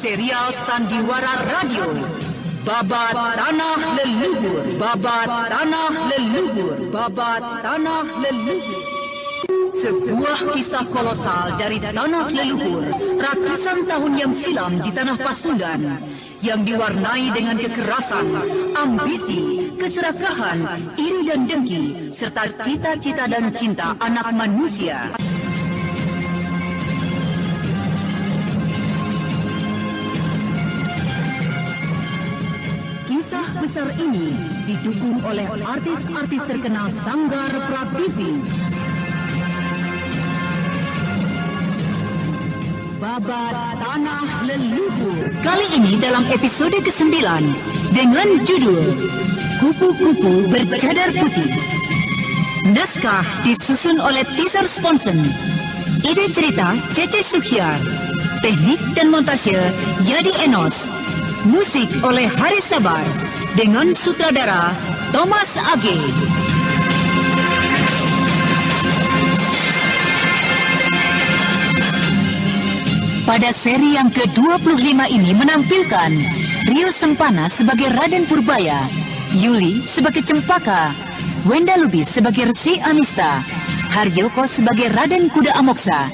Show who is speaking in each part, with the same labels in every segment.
Speaker 1: Serial Sandiwara Radio, Babat Tanah Leluhur, Babat Tanah Leluhur, Babat Tanah Leluhur. Sebuah kisah kolosal dari tanah leluhur ratusan tahun yang silam di tanah Pasundan yang diwarnai dengan kekerasan, ambisi, keserakahan, iri dan dengki, serta cita-cita dan cinta anak manusia. Kisah besar ini didukung oleh artis-artis terkenal Sanggar Prativi. Babat Tanah Leluhur. Kali ini dalam episode ke-9 dengan judul Kupu-Kupu Bercadar Putih. Naskah disusun oleh Teaser Sponsen. Ide cerita Cece Suhyar. Teknik dan montase Yadi Enos. Musik oleh Haris Sabar dengan sutradara Thomas Age. Pada seri yang ke-25 ini menampilkan Rio Sempana sebagai Raden Purbaya, Yuli sebagai Cempaka, Wenda Lubis sebagai Resi Amista, Haryoko sebagai Raden Kuda Amoksa,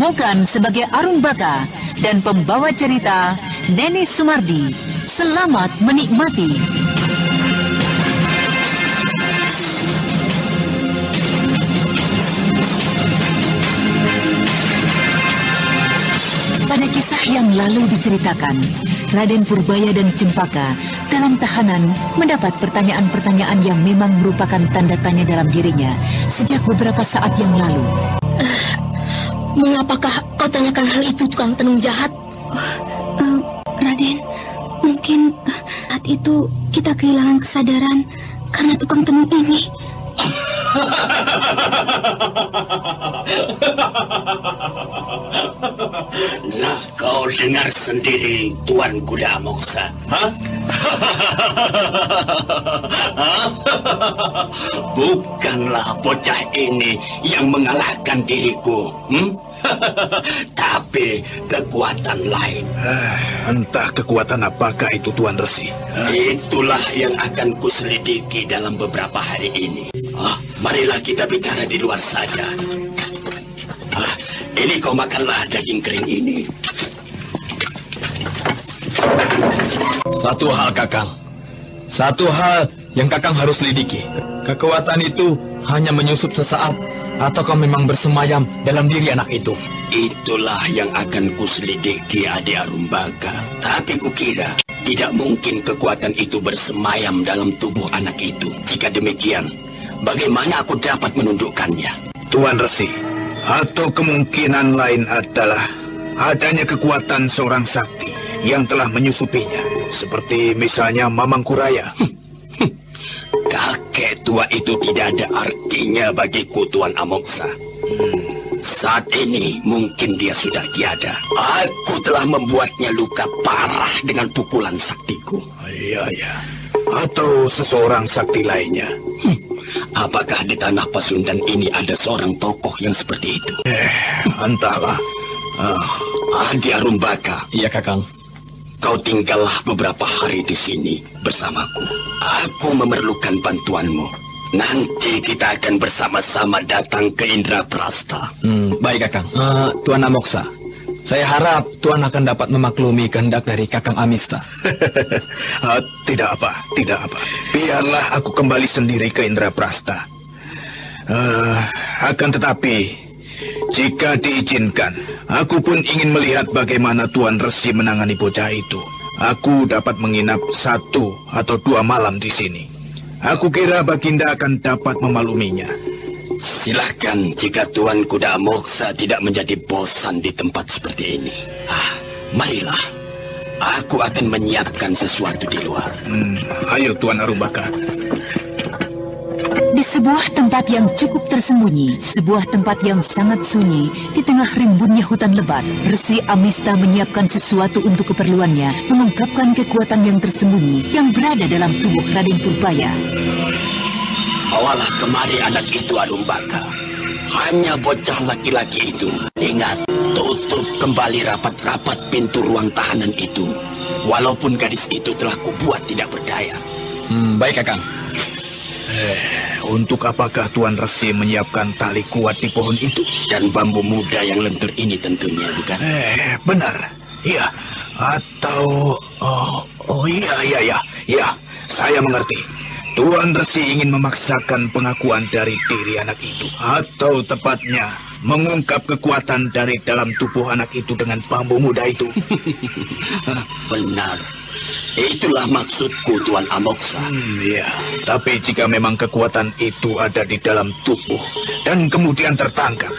Speaker 1: Mogan sebagai Arumbaka, dan pembawa cerita Neni Sumardi. Selamat menikmati. Pada kisah yang lalu diceritakan, Raden Purbaya dan Cempaka dalam tahanan mendapat pertanyaan-pertanyaan yang memang merupakan tanda tanya dalam dirinya sejak beberapa saat yang lalu.
Speaker 2: Mengapakah kau tanyakan hal itu, tukang tenung jahat?
Speaker 3: Raden, mungkin saat itu kita kehilangan kesadaran karena tukang tenung ini.
Speaker 4: Nah, kau dengar sendiri, Tuan Kuda Amoksa. Bukanlah bocah ini yang mengalahkan diriku, tapi kekuatan lain.
Speaker 5: Entah kekuatan apakah itu, Tuan Resi.
Speaker 4: Itulah yang akan kuselidiki dalam beberapa hari ini. Marilah kita bicara di luar saja. Ini kau makanlah daging kering ini.
Speaker 6: Satu hal, Kakang. Satu hal yang Kakang harus lidiki. Kekuatan itu hanya menyusup sesaat, atau kau memang bersemayam dalam diri anak itu?
Speaker 4: Itulah yang akan kuselidiki, Adi Arumbaka. Tapi kukira tidak mungkin kekuatan itu bersemayam dalam tubuh anak itu. Jika demikian, bagaimana aku dapat menundukkannya?
Speaker 5: Tuan Resi, atau kemungkinan lain adalah adanya kekuatan seorang sakti yang telah menyusupinya, seperti misalnya Mamang Kuraya.
Speaker 4: Kakek tua itu tidak ada artinya bagiku, Tuan Amoksa. Saat ini mungkin dia sudah tiada. Aku telah membuatnya luka parah dengan pukulan saktiku.
Speaker 5: Iya. Atau seseorang sakti lainnya.
Speaker 4: Apakah di tanah Pasundan ini ada seorang tokoh yang seperti itu?
Speaker 5: Entahlah.
Speaker 4: Adi Arumbaka.
Speaker 6: Iya, Kakang.
Speaker 4: Kau tinggallah beberapa hari di sini bersamaku. Aku memerlukan bantuanmu. Nanti kita akan bersama-sama datang ke Indraprasta.
Speaker 6: Baik, Kakang. Tuan Amoksa, saya harap Tuan akan dapat memaklumi kehendak dari Kakang Amista.
Speaker 5: Tidak apa. Biarlah aku kembali sendiri ke Indraprasta. Akan tetapi, jika diizinkan, aku pun ingin melihat bagaimana Tuan Resi menangani bocah itu. Aku dapat menginap 1 atau 2 malam di sini. Aku kira Baginda akan dapat memakluminya.
Speaker 4: Silahkan jika Tuan Kuda Amoksa tidak menjadi bosan di tempat seperti ini. Marilah. Aku akan menyiapkan sesuatu di luar.
Speaker 5: Ayo, Tuan Arumbaka.
Speaker 1: Di sebuah tempat yang cukup tersembunyi, sebuah tempat yang sangat sunyi, di tengah rimbunnya hutan lebat, Resi Amista menyiapkan sesuatu untuk keperluannya, mengungkapkan kekuatan yang tersembunyi yang berada dalam tubuh Raden Purbaya.
Speaker 4: Bawalah kemari anak itu, Arumbaka. Hanya bocah laki-laki itu. Ingat, tutup kembali rapat-rapat pintu ruang tahanan itu. Walaupun gadis itu telah kubuat tidak berdaya.
Speaker 6: Baik, Kakang.
Speaker 5: Untuk apakah Tuan Resi menyiapkan tali kuat di pohon itu?
Speaker 4: Dan bambu muda yang lentur ini tentunya, bukan?
Speaker 5: Benar. Iya. Atau... iya. Saya mengerti. Tuan Resi ingin memaksakan pengakuan dari diri anak itu. Atau tepatnya, mengungkap kekuatan dari dalam tubuh anak itu dengan bambu muda itu.
Speaker 4: Benar. Itulah maksudku, Tuan Amoksa.
Speaker 5: Iya. Tapi jika memang kekuatan itu ada di dalam tubuh dan kemudian tertangkap,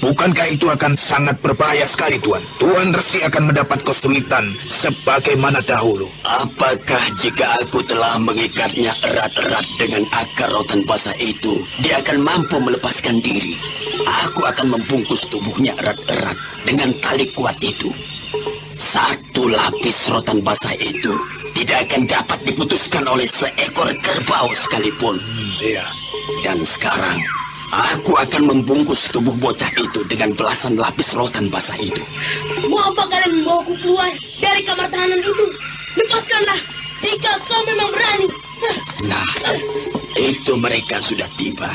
Speaker 5: bukankah itu akan sangat berbahaya sekali, Tuan? Tuan Resi akan mendapat kesulitan sebagaimana dahulu.
Speaker 4: Apakah jika aku telah mengikatnya erat-erat dengan akar rotan basah itu, dia akan mampu melepaskan diri? Aku akan membungkus tubuhnya erat-erat dengan tali kuat itu. Satu lapis rotan basah itu tidak akan dapat diputuskan oleh seekor kerbau sekalipun.
Speaker 5: Iya.
Speaker 4: Dan sekarang, aku akan membungkus tubuh bocah itu dengan belasan lapis rotan basah itu.
Speaker 2: Mau apa kalian membawaku keluar dari kamar tahanan itu? Lepaskanlah jika kau memang berani.
Speaker 4: Nah, itu mereka sudah tiba.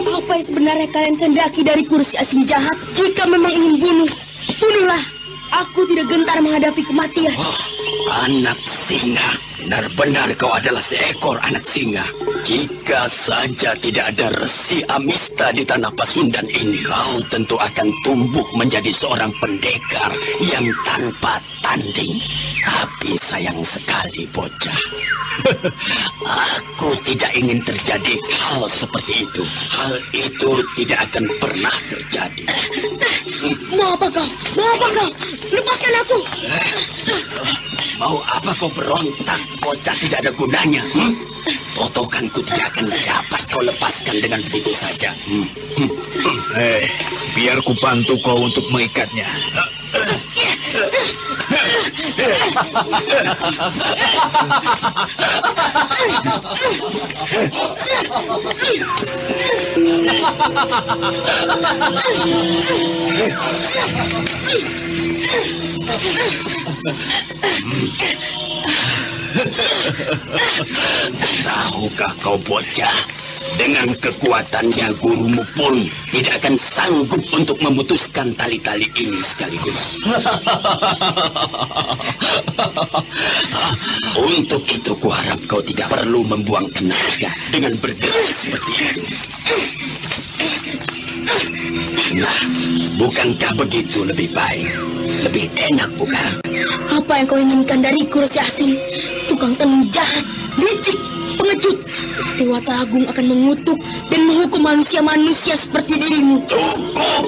Speaker 2: Apa yang sebenarnya kalian kehendaki dari kursi asing jahat? Jika memang ingin bunuh, bunuhlah. Aku tidak gentar menghadapi kematian.
Speaker 4: Oh, anak singa. Benar-benar kau adalah seekor anak singa. Jika saja tidak ada Resi Amista di tanah Pasundan ini, kau tentu akan tumbuh menjadi seorang pendekar yang tanpa tanding. Tapi sayang sekali, bocah. Aku tidak ingin terjadi hal seperti itu. Hal itu tidak akan pernah terjadi.
Speaker 2: Mau apa kau? Mau apa kau? Lepaskan aku.
Speaker 4: Mau apa kau berontak? Bocah tidak ada gunanya. Totokanku tidak akan dapat kau lepaskan dengan begitu saja.
Speaker 5: Biar ku bantu kau untuk mengikatnya.
Speaker 4: Tahukah kau, bocah, dengan kekuatannya gurumu pun tidak akan sanggup untuk memutuskan tali-tali ini sekaligus. Untuk itu kuharap kau tidak perlu membuang tenaga dengan bergerak seperti ini. Nah, bukankah begitu lebih baik? Lebih enak, bukan?
Speaker 2: Apa yang kau inginkan dari kursi asing? Tukang tenung jahat, licik, pengecut. Dewata Agung akan mengutuk dan menghukum manusia-manusia seperti dirimu.
Speaker 4: Cukup!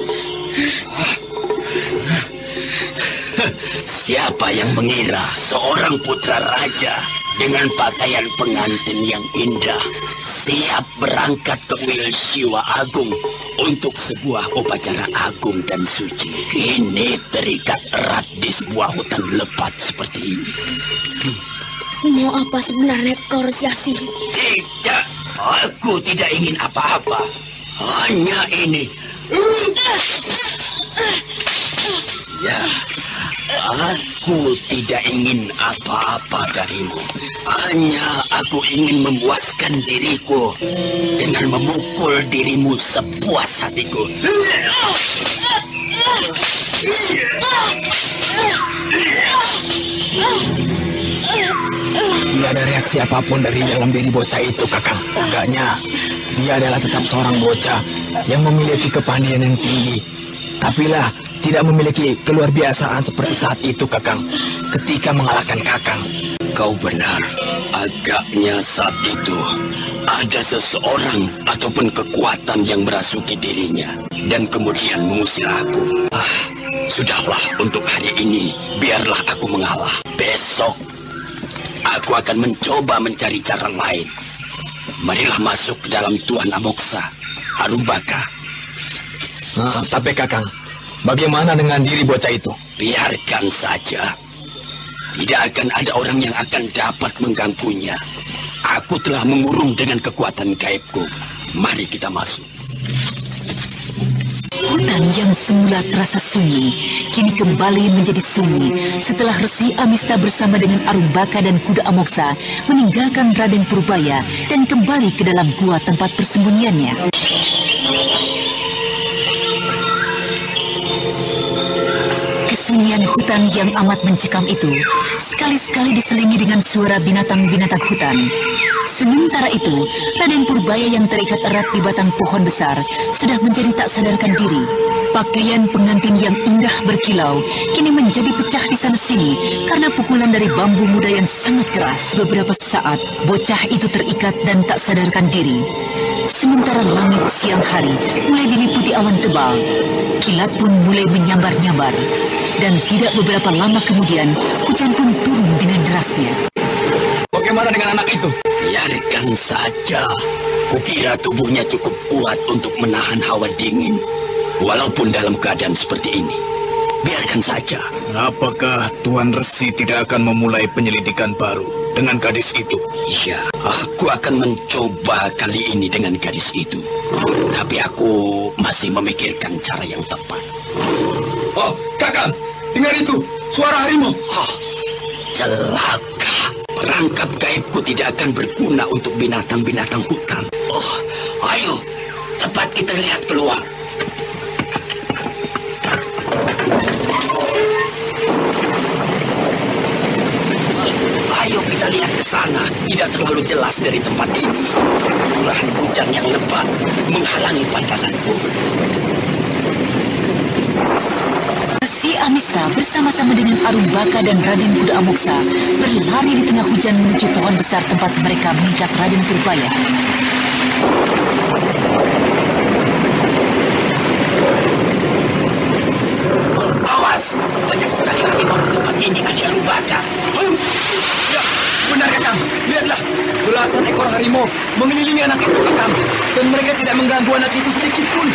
Speaker 4: Siapa yang mengira seorang putra raja dengan pakaian pengantin yang indah siap berangkat ke Wil Siwa Agung untuk sebuah upacara agung dan suci, kini terikat erat di sebuah hutan lebat seperti ini?
Speaker 2: Mau apa sebenarnya kau, Resiasi?
Speaker 4: Tidak, aku tidak ingin apa-apa. Hanya ini. Ya, aku tidak ingin apa-apa darimu. Hanya aku ingin memuaskan diriku dengan memukul dirimu sepuas hatiku.
Speaker 6: Tidak ada reaksi apapun dari dalam diri bocah itu, Kakang. Agaknya dia adalah tetap seorang bocah yang memiliki kepandaian yang tinggi. Tapi lah, tidak memiliki keluar biasaan seperti saat itu, Kakang, ketika mengalahkan Kakang.
Speaker 4: Kau benar. Agaknya saat itu ada seseorang ataupun kekuatan yang merasuki dirinya dan kemudian mengusir aku. Sudahlah, untuk hari ini biarlah aku mengalah. Besok aku akan mencoba mencari cara lain. Marilah masuk ke dalam Tuan Amoksa, Harumbaka.
Speaker 6: Tapi Kakang, bagaimana dengan diri bocah itu?
Speaker 4: Biarkan saja. Tidak akan ada orang yang akan dapat mengganggunya. Aku telah mengurung dengan kekuatan gaibku. Mari kita masuk.
Speaker 1: Hutan yang semula terasa sunyi, kini kembali menjadi sunyi setelah Resi Amista bersama dengan Arumbaka dan Kuda Amoksa meninggalkan Raden Purbaya dan kembali ke dalam gua tempat persembunyiannya. Kesunyian hutan yang amat mencekam itu sekali-sekali diselingi dengan suara binatang-binatang hutan. Sementara itu, Raden Purbaya yang terikat erat di batang pohon besar sudah menjadi tak sadarkan diri. Pakaian pengantin yang indah berkilau kini menjadi pecah di sana-sini karena pukulan dari bambu muda yang sangat keras. Beberapa saat, bocah itu terikat dan tak sadarkan diri. Sementara langit siang hari mulai diliputi awan tebal, kilat pun mulai menyambar-nyambar. Dan tidak beberapa lama kemudian, hujan pun turun dengan derasnya.
Speaker 6: Bagaimana dengan anak itu?
Speaker 4: Biarkan saja. Kukira tubuhnya cukup kuat untuk menahan hawa dingin. Walaupun dalam keadaan seperti ini. Biarkan saja.
Speaker 5: Apakah Tuan Resi tidak akan memulai penyelidikan baru dengan gadis itu?
Speaker 4: Ya, aku akan mencoba kali ini dengan gadis itu. Tapi aku masih memikirkan cara yang tepat.
Speaker 6: Oh, Kakang, dengar itu, suara harimau.
Speaker 4: Oh, celaka. Perangkap gaibku tidak akan berguna untuk binatang-binatang hutan. Oh, ayo, cepat kita lihat keluar. Ayo kita lihat ke sana. Tidak terlalu jelas dari tempat ini. Curahan hujan yang lebat menghalangi pandanganku.
Speaker 1: Resi Amista bersama-sama dengan Arumbaka dan Raden Kuda Amoksa berlari di tengah hujan menuju pohon besar tempat mereka mengikat Raden Purbaya.
Speaker 4: Awas, banyak sekali harimau di tempat ini, Adik Arumbaka.
Speaker 6: Ya, benar Kakang. Lihatlah, belasan ekor harimau mengelilingi anak itu, Kakang. Dan mereka tidak mengganggu anak itu sedikit pun.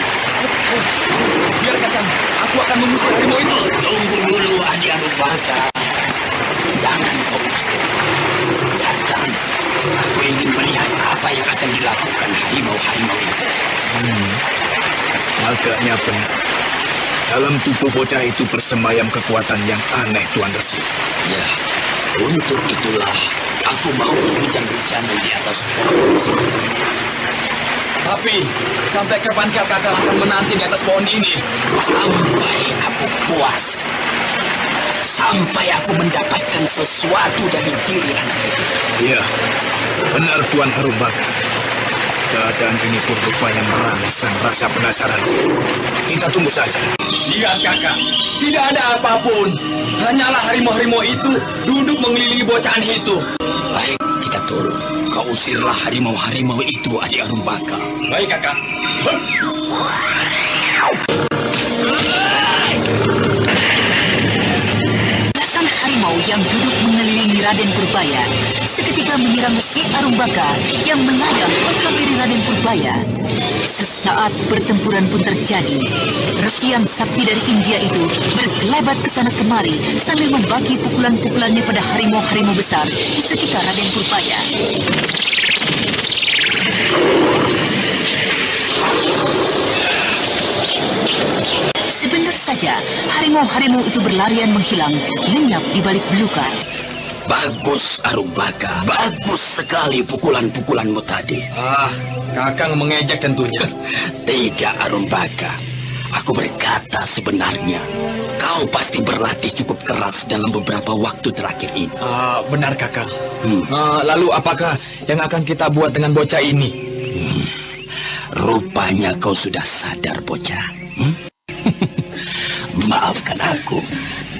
Speaker 6: Biar Kakang, aku akan mengusir harimau itu.
Speaker 4: Tunggu dulu, Adik Arumbaka. Jangan kau usir. Biarkan. Aku ingin melihat apa yang akan dilakukan harimau-harimau itu.
Speaker 5: Agaknya benar. Dalam tubuh bocah itu bersemayam kekuatan yang aneh, Tuan Resi.
Speaker 4: Ya, untuk itulah aku mau berhujan-hujanan di atas pohon seperti ini.
Speaker 6: Tapi, sampai kapankah Kakang akan menanti di atas pohon ini?
Speaker 4: Sampai aku puas. Sampai aku mendapatkan sesuatu dari diri anak itu.
Speaker 5: Iya, benar Tuan Arumbaka. Keadaan ini pun rupanya merangsang rasa penasaranku. Kita tunggu saja.
Speaker 6: Lihat Kakang, tidak ada apapun. Hanyalah harimau-harimau itu duduk mengelilingi bocahan itu.
Speaker 4: Baik, kita turun. Kau usirlah harimau-harimau itu, Adik Arumbaka.
Speaker 6: Baik Kakang.
Speaker 1: Belasan harimau yang duduk mengelilingi Raden Purbaya seketika menyerang Resi Arumbaka yang melayang menghampiri Raden Purbaya. Sesaat pertempuran pun terjadi. Resi yang sakti dari India itu berkelebat ke sana kemari sambil membagi pukulan-pukulannya pada harimau-harimau besar di sekitar Raden Purbaya. Sebentar saja, harimau-harimau itu berlarian menghilang, lenyap di balik belukar.
Speaker 4: Bagus, Arumbaka. Bagus sekali pukulan-pukulanmu tadi.
Speaker 6: Kakang mengejek tentunya.
Speaker 4: Tidak, Arumbaka. Aku berkata sebenarnya. Kau pasti berlatih cukup keras dalam beberapa waktu terakhir ini.
Speaker 6: Benar Kakang. Lalu apakah yang akan kita buat dengan bocah ini?
Speaker 4: Rupanya kau sudah sadar, bocah. Maafkan aku.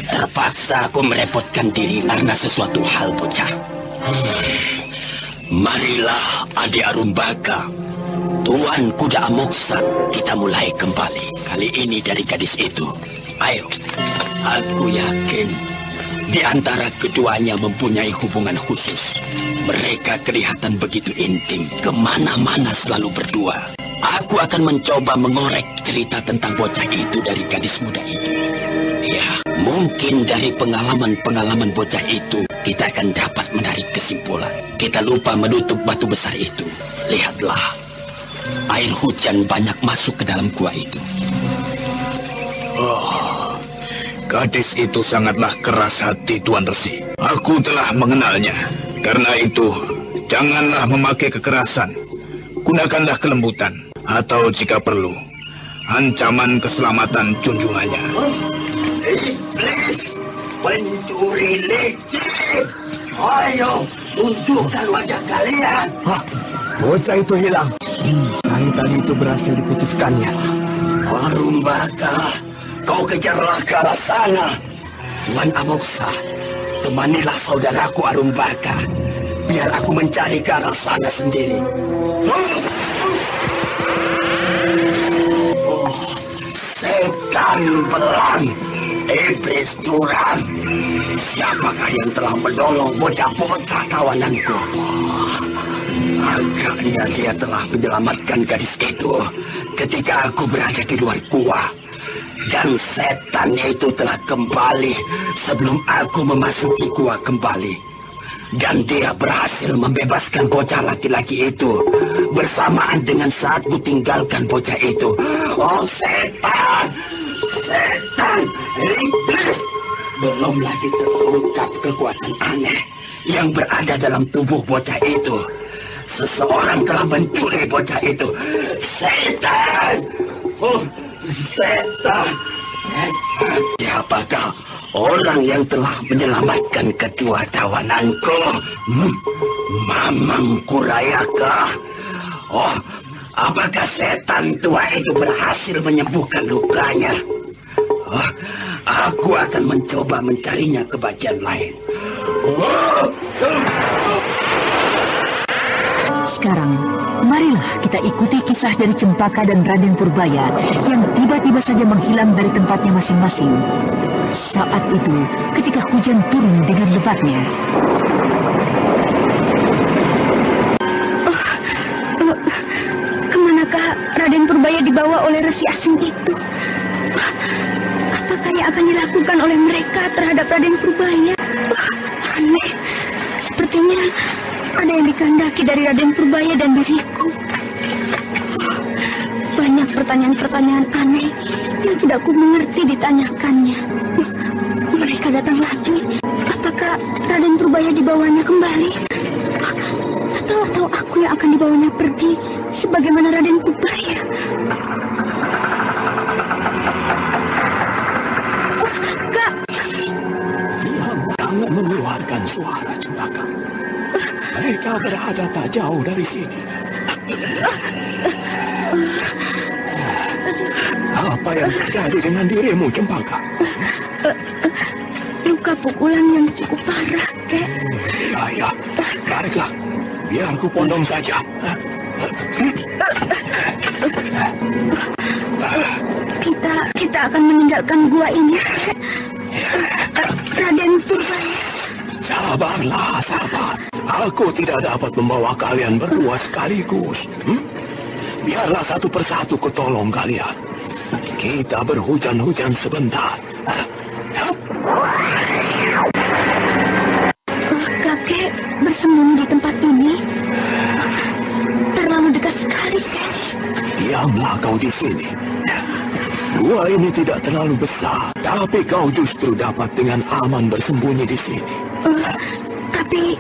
Speaker 4: Terpaksa aku merepotkan diri karena sesuatu hal, bocah. Marilah, Adik Arumbaka. Tuan Kuda Amoksa, kita mulai kembali. Kali ini dari gadis itu. Ayo, aku yakin di antara keduanya mempunyai hubungan khusus. Mereka kelihatan begitu intim, kemana-mana selalu berdua. Aku akan mencoba mengorek cerita tentang bocah itu dari gadis muda itu. Ya, mungkin dari pengalaman-pengalaman bocah itu, kita akan dapat menarik kesimpulan. Kita lupa menutup batu besar itu. Lihatlah, air hujan banyak masuk ke dalam gua itu.
Speaker 5: Oh, gadis itu sangatlah keras hati, Tuan Resi. Aku telah mengenalnya. Karena itu, janganlah memakai kekerasan. Gunakanlah kelembutan. Atau jika perlu, ancaman keselamatan junjungannya.
Speaker 4: Iblis, pencuri licik. Ayo, tunjukkan wajah kalian.
Speaker 6: Bocah itu hilang. Tali-tali itu berhasil diputuskannya.
Speaker 4: Arumbaka, kau kejarlah ke arah sana. Tuan Amoksa, temanilah saudaraku Arumbaka. Biar aku mencari ke arah sana sendiri. Oh, setan belang, iblis curang. Siapakah yang telah menolong bocah-bocah kawananku? Agaknya dia telah menyelamatkan gadis itu ketika aku berada di luar gua. Dan setan itu telah kembali sebelum aku memasuki gua kembali. Dan dia berhasil membebaskan bocah laki-laki itu bersamaan dengan saat ku tinggalkan bocah itu. Oh setan! Setan! Iblis! Belum lagi terungkap kekuatan aneh yang berada dalam tubuh bocah itu. Seseorang telah mencuri bocah itu. Setan! Oh, setan! Setan! Siapakah orang yang telah menyelamatkan kedua tawananku? Mamang Kurayakah? Oh, apakah setan tua itu berhasil menyembuhkan lukanya? Oh, aku akan mencoba mencarinya ke bagian lain.
Speaker 1: Sekarang, marilah kita ikuti kisah dari Cempaka dan Raden Purbaya yang tiba-tiba saja menghilang dari tempatnya masing-masing. Saat itu, ketika hujan turun dengan lebatnya.
Speaker 3: Kemanakah Raden Purbaya dibawa oleh Resi Asing itu? Apakah yang akan dilakukan oleh mereka terhadap Raden Purbaya? Aneh, sepertinya ada yang dikehendaki dari Raden Purbaya dan diriku. Banyak pertanyaan-pertanyaan aneh yang tidak ku mengerti ditanyakannya. Mereka datang lagi. Apakah Raden Purbaya dibawanya kembali? Atau aku yang akan dibawanya pergi sebagaimana Raden Purbaya? Kak!
Speaker 4: Jangan mengeluarkan suara, Cempaka. Mereka berada tak jauh dari sini. Apa yang terjadi dengan dirimu, Cempaka?
Speaker 3: Luka pukulan yang cukup parah, Kek.
Speaker 4: Ya, baiklah. Biar ku pondong saja.
Speaker 3: Kita akan meninggalkan gua ini, Kek. Raden Purbaya.
Speaker 4: Sabarlah, sabar. Aku tidak dapat membawa kalian berdua sekaligus. Biarlah satu persatu kutolong kalian. Kita berhujan-hujan sebentar.
Speaker 3: Kakek bersembunyi di tempat ini. Terlalu dekat sekali, Kek.
Speaker 4: Diamlah kau di sini. Gua ini tidak terlalu besar, tapi kau justru dapat dengan aman bersembunyi di sini.
Speaker 3: Tapi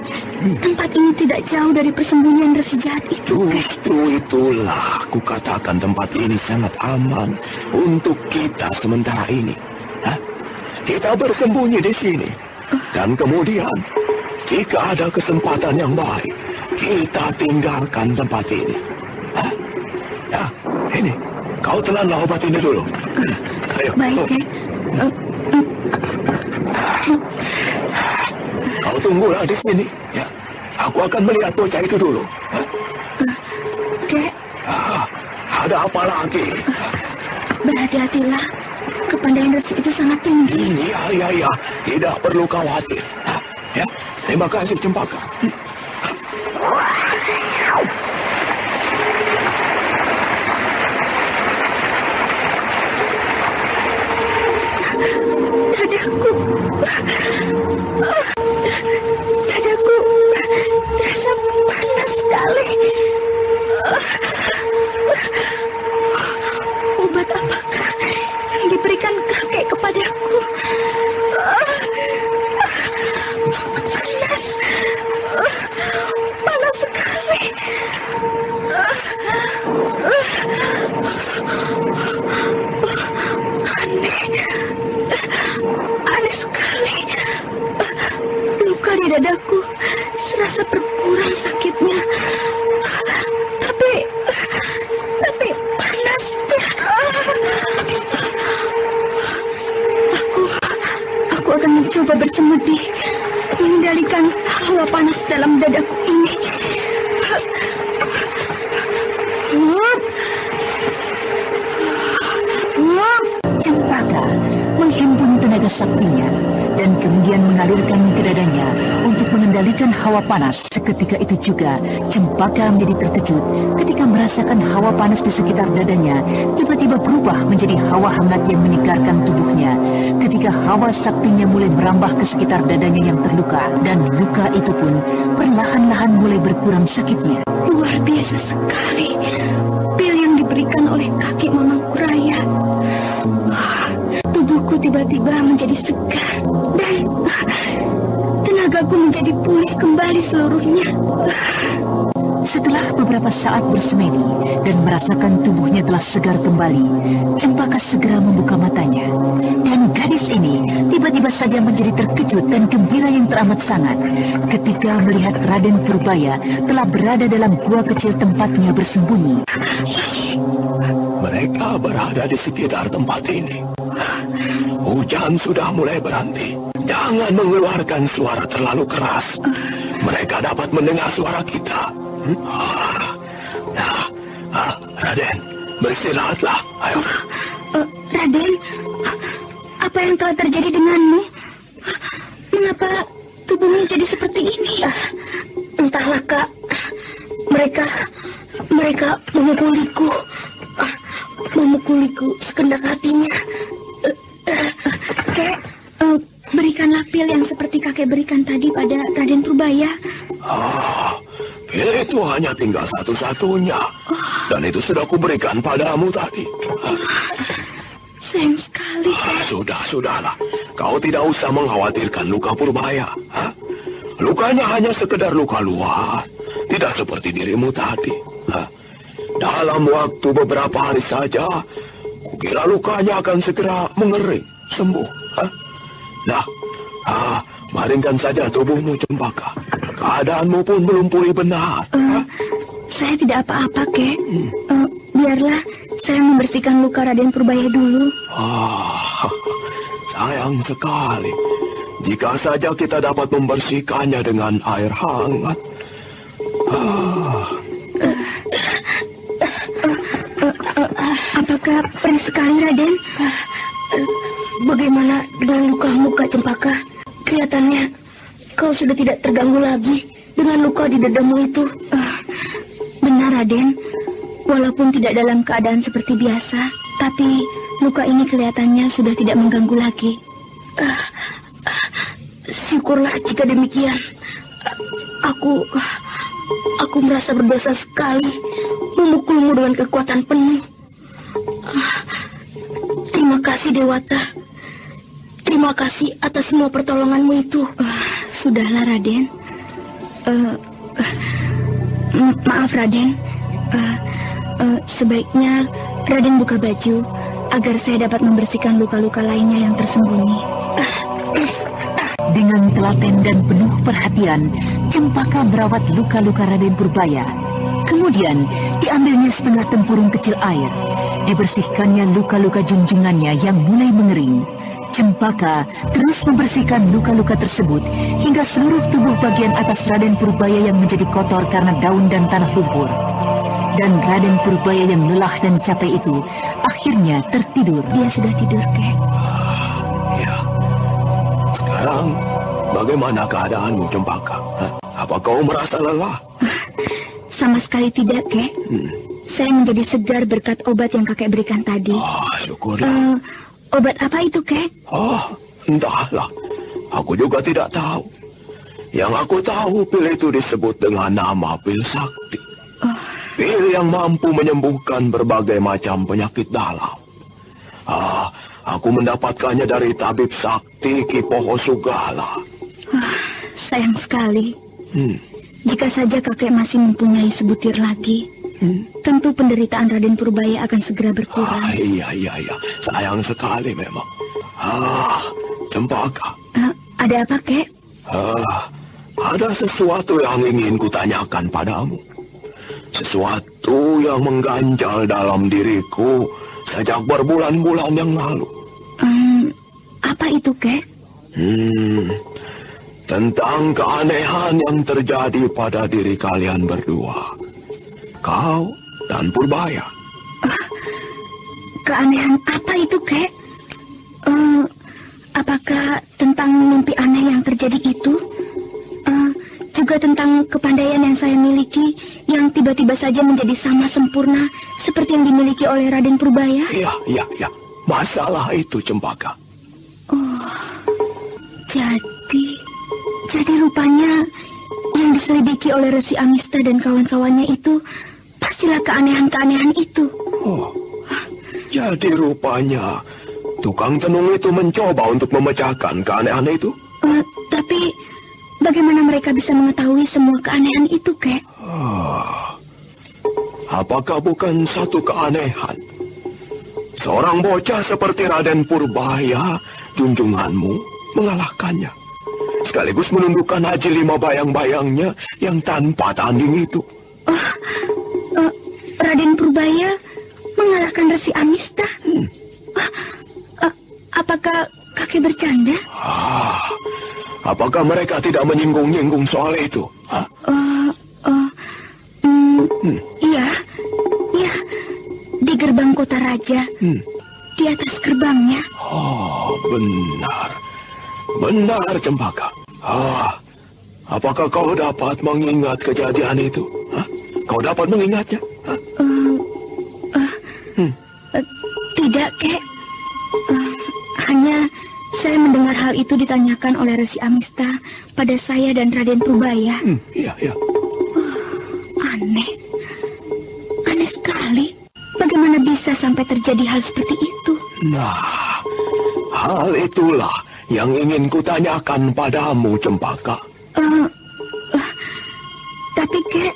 Speaker 3: tempat ini tidak jauh dari persembunyian Resi Jahat itu, Kek.
Speaker 4: Justru itulah aku katakan tempat ini sangat aman untuk kita sementara ini. Kita bersembunyi di sini. Dan kemudian, jika ada kesempatan yang baik, kita tinggalkan tempat ini. Nah, ini, kau telanlah obat ini dulu. Ayo.
Speaker 3: Baik, Kek.
Speaker 4: Kau tunggulah di sini. Ya, aku akan melihat bocah itu dulu.
Speaker 3: Kek,
Speaker 4: Ada apa lagi?
Speaker 3: berhati-hatilah. Kepandaian Resi itu sangat tinggi.
Speaker 4: Iya. Tidak perlu khawatir. Ya, terima kasih, Cempaka.
Speaker 3: Dadaku terasa panas sekali. Obat apakah yang diberikan Aneh sekali. Luka di dadaku serasa berkurang sakitnya. Tapi panas. Aku akan mencoba bersemedi, mengendalikan hawa panas dalam dadaku ini.
Speaker 1: Cempaka menghimpun tenaga saktinya dan kemudian mengalirkan ke dadanya untuk mengendalikan hawa panas. Seketika itu juga Cempaka menjadi terkejut ketika merasakan hawa panas di sekitar dadanya tiba-tiba berubah menjadi hawa hangat yang menyegarkan tubuhnya. Ketika hawa saktinya mulai merambah ke sekitar dadanya yang terluka, dan luka itu pun perlahan-lahan mulai berkurang sakitnya.
Speaker 3: Luar biasa sekali pil yang diberikan oleh kakek Mamangku Raya. Tubuhku tiba-tiba menjadi segar dan tenagaku menjadi pulih kembali seluruhnya.
Speaker 1: Setelah beberapa saat bersemedi dan merasakan tubuhnya telah segar kembali, Cempaka segera membuka matanya. Dan gadis ini tiba-tiba saja menjadi terkejut dan gembira yang teramat sangat ketika melihat Raden Purbaya telah berada dalam gua kecil tempatnya bersembunyi.
Speaker 7: Mereka berada di sekitar tempat ini. Hujan sudah mulai berhenti. Jangan mengeluarkan suara terlalu keras. Mereka dapat mendengar suara kita. Raden, beristirahatlah. Ayo.
Speaker 3: Raden, apa yang telah terjadi denganmu? Mengapa tubuhmu jadi seperti ini? Entahlah, Kak. Mereka memukuliku sekendak hatinya. Kek, berikanlah pil yang seperti kakek berikan tadi pada Raden Purbaya.
Speaker 7: Pil itu hanya tinggal satu-satunya. Dan itu sudah kuberikan padamu tadi.
Speaker 3: Sayang sekali, Kek.
Speaker 7: Sudahlah. Kau tidak usah mengkhawatirkan luka Purbaya. Lukanya hanya sekedar luka luar. Tidak seperti dirimu tadi. Dalam waktu beberapa hari saja, kukira lukanya akan segera mengering, sembuh. Baringkan saja tubuhmu, Cempaka. Keadaanmu pun belum pulih benar.
Speaker 3: Saya tidak apa-apa, Kek. Biarlah saya membersihkan luka Raden Purbaya dulu.
Speaker 7: Sayang sekali. Jika saja kita dapat membersihkannya dengan air hangat.
Speaker 3: Apakah perih sekali, Raden? Bagaimana dengan lukamu, Kak Cempaka? Kelihatannya kau sudah tidak terganggu lagi dengan luka di dadamu itu. Benar, Raden. Walaupun tidak dalam keadaan seperti biasa, tapi luka ini kelihatannya sudah tidak mengganggu lagi. Syukurlah jika demikian. Aku merasa berdosa sekali memukulmu dengan kekuatan penuh. Terima kasih, Dewata. Terima kasih atas semua pertolonganmu itu. Sudahlah, Raden. Maaf, Raden. Sebaiknya Raden buka baju agar saya dapat membersihkan luka-luka lainnya yang tersembunyi.
Speaker 1: Dengan telaten dan penuh perhatian, Cempaka merawat luka-luka Raden Purbaya. Kemudian diambilnya setengah tempurung kecil air. Dibersihkannya luka-luka junjungannya yang mulai mengering. Cempaka terus membersihkan luka-luka tersebut hingga seluruh tubuh bagian atas Raden Purbaya yang menjadi kotor karena daun dan tanah lumpur. Dan Raden Purbaya yang lelah dan capek itu akhirnya tertidur.
Speaker 3: Dia sudah tidur, Kek.
Speaker 7: Ya. Sekarang bagaimana keadaanmu, Cempaka? Apa kau merasa lelah?
Speaker 3: Sama sekali tidak, Kek. Saya menjadi segar berkat obat yang kakek berikan tadi.
Speaker 7: Syukurlah.
Speaker 3: Obat apa itu, Kek?
Speaker 7: Entahlah. Aku juga tidak tahu. Yang aku tahu pil itu disebut dengan nama pil sakti. Pil yang mampu menyembuhkan berbagai macam penyakit dalam. Aku mendapatkannya dari tabib sakti Ki Poho Sugala.
Speaker 3: Sayang sekali. Jika saja kakek masih mempunyai sebutir lagi, tentu penderitaan Raden Purbaya akan segera berkurang.
Speaker 7: Iya. Sayang sekali memang. Cempaka.
Speaker 3: Ada apa, Kek?
Speaker 7: Ada sesuatu yang ingin kutanyakan padamu. Sesuatu yang mengganjal dalam diriku sejak berbulan-bulan yang lalu.
Speaker 3: Apa itu, Kek?
Speaker 7: Tentang keanehan yang terjadi pada diri kalian berdua. Kau dan Purbaya.
Speaker 3: Keanehan apa itu, Kek? Apakah tentang mimpi aneh yang terjadi itu? Juga tentang kepandaian yang saya miliki yang tiba-tiba saja menjadi sama sempurna seperti yang dimiliki oleh Raden Purbaya?
Speaker 7: Iya. Masalah itu, Cempaka.
Speaker 3: Jadi rupanya yang diselidiki oleh Resi Amista dan kawan-kawannya itu pastilah keanehan-keanehan itu.
Speaker 7: Jadi rupanya tukang tenung itu mencoba untuk memecahkan keanehan itu?
Speaker 3: Tapi bagaimana mereka bisa mengetahui semua keanehan itu, Kek?
Speaker 7: Apakah bukan satu keanehan? Seorang bocah seperti Raden Purbaya, junjunganmu, mengalahkannya. Sekaligus menundukkan Haji 5 bayang-bayangnya yang tanpa tanding itu.
Speaker 3: Raden Purbaya mengalahkan Resi Amista? Apakah kakek bercanda?
Speaker 7: Apakah mereka tidak menyinggung-nyinggung soal itu?
Speaker 3: Iya. Di gerbang kota raja. Di atas gerbangnya.
Speaker 7: Benar, Cempaka. Apakah kau dapat mengingat kejadian itu? Kau dapat mengingatnya?
Speaker 3: Tidak, Kek. Hanya saya mendengar hal itu ditanyakan oleh Resi Amista pada saya dan Raden Purbaya.
Speaker 7: Iya.
Speaker 3: Aneh sekali. Bagaimana bisa sampai terjadi hal seperti itu?
Speaker 7: Nah, hal itulah yang ingin kutanyakan padamu, Cempaka.
Speaker 3: Tapi, Kek,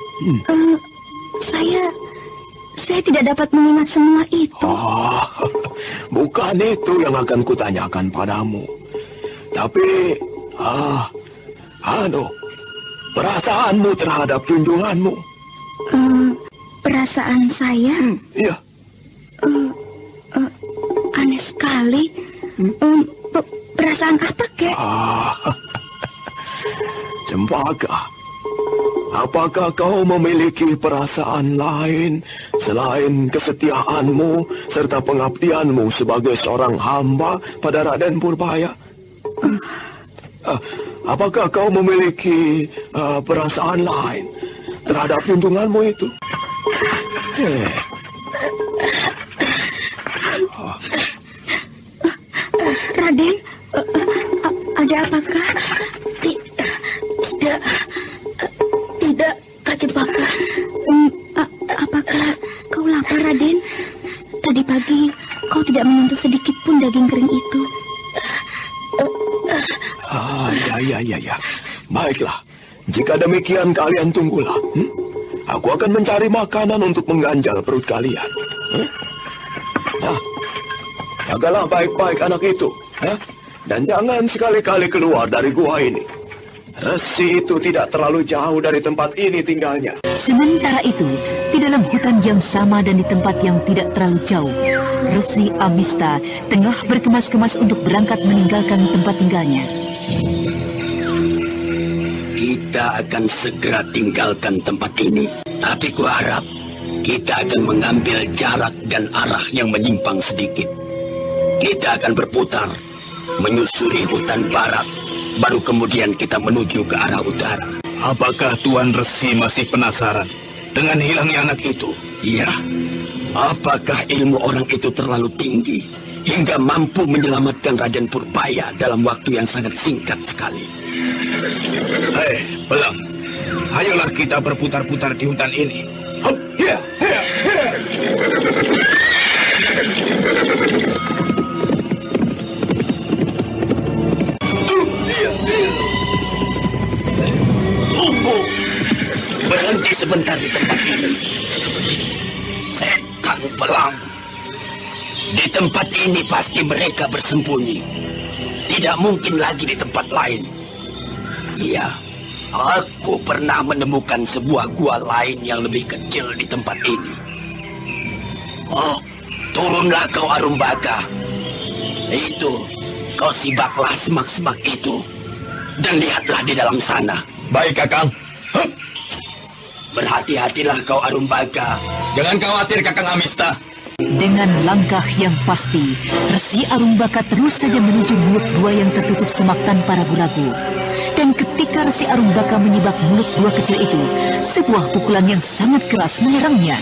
Speaker 3: saya tidak dapat mengingat semua itu.
Speaker 7: Bukan itu yang akan kutanyakan padamu. Tapi, perasaanmu terhadap junjunganmu.
Speaker 3: Perasaan saya?
Speaker 7: Iya.
Speaker 3: Aneh sekali. Perasaan apa, Kek?
Speaker 7: Cempaka, apakah kau memiliki perasaan lain selain kesetiaanmu serta pengabdianmu sebagai seorang hamba pada Raden Purbaya? Apakah kau memiliki perasaan lain terhadap junjunganmu itu?
Speaker 3: Raden, ada apakah? Tidak, Kak Cempaka. Apakah kau lapar, Raden? Tadi pagi kau tidak menyentuh sedikit pun daging kering itu.
Speaker 7: Ya. Baiklah, jika demikian kalian tunggulah. Aku akan mencari makanan untuk mengganjal perut kalian. Nah, jagalah baik-baik anak itu. Dan jangan sekali-kali keluar dari gua ini. Resi itu tidak terlalu jauh dari tempat ini tinggalnya.
Speaker 1: Sementara itu, di dalam hutan yang sama dan di tempat yang tidak terlalu jauh, Resi Amista tengah berkemas-kemas untuk berangkat meninggalkan tempat tinggalnya.
Speaker 4: Kita akan segera tinggalkan tempat ini. Tapi kuharap kita akan mengambil jarak dan arah yang menyimpang sedikit. Kita akan berputar, menyusuri hutan barat, baru kemudian kita menuju ke arah utara.
Speaker 5: Apakah Tuan Resi masih penasaran dengan hilangnya anak itu?
Speaker 4: Iya. Apakah ilmu orang itu terlalu tinggi hingga mampu menyelamatkan Raden Purbaya dalam waktu yang sangat singkat sekali?
Speaker 5: Hei, Belang. Ayolah kita berputar-putar di hutan ini.
Speaker 4: Tunggu. Berhenti sebentar di tempat ini. belang. Di tempat ini pasti mereka bersembunyi. Tidak mungkin lagi di tempat lain. Iya, aku pernah menemukan sebuah gua lain yang lebih kecil di tempat ini. Oh, turunlah kau Arumbaga. Itu, kau sibaklah semak-semak itu. Dan lihatlah di dalam sana.
Speaker 6: Baik, Kakang.
Speaker 4: Berhati-hatilah kau Arumbaga.
Speaker 6: Jangan khawatir, Kakang Amista.
Speaker 1: Dengan langkah yang pasti, Resi Arumbaka terus saja menuju mulut gua yang tertutup semak tanpa ragu-ragu. Dan ketika Resi Arumbaka menyibak mulut gua kecil itu, sebuah pukulan yang sangat keras menyerangnya.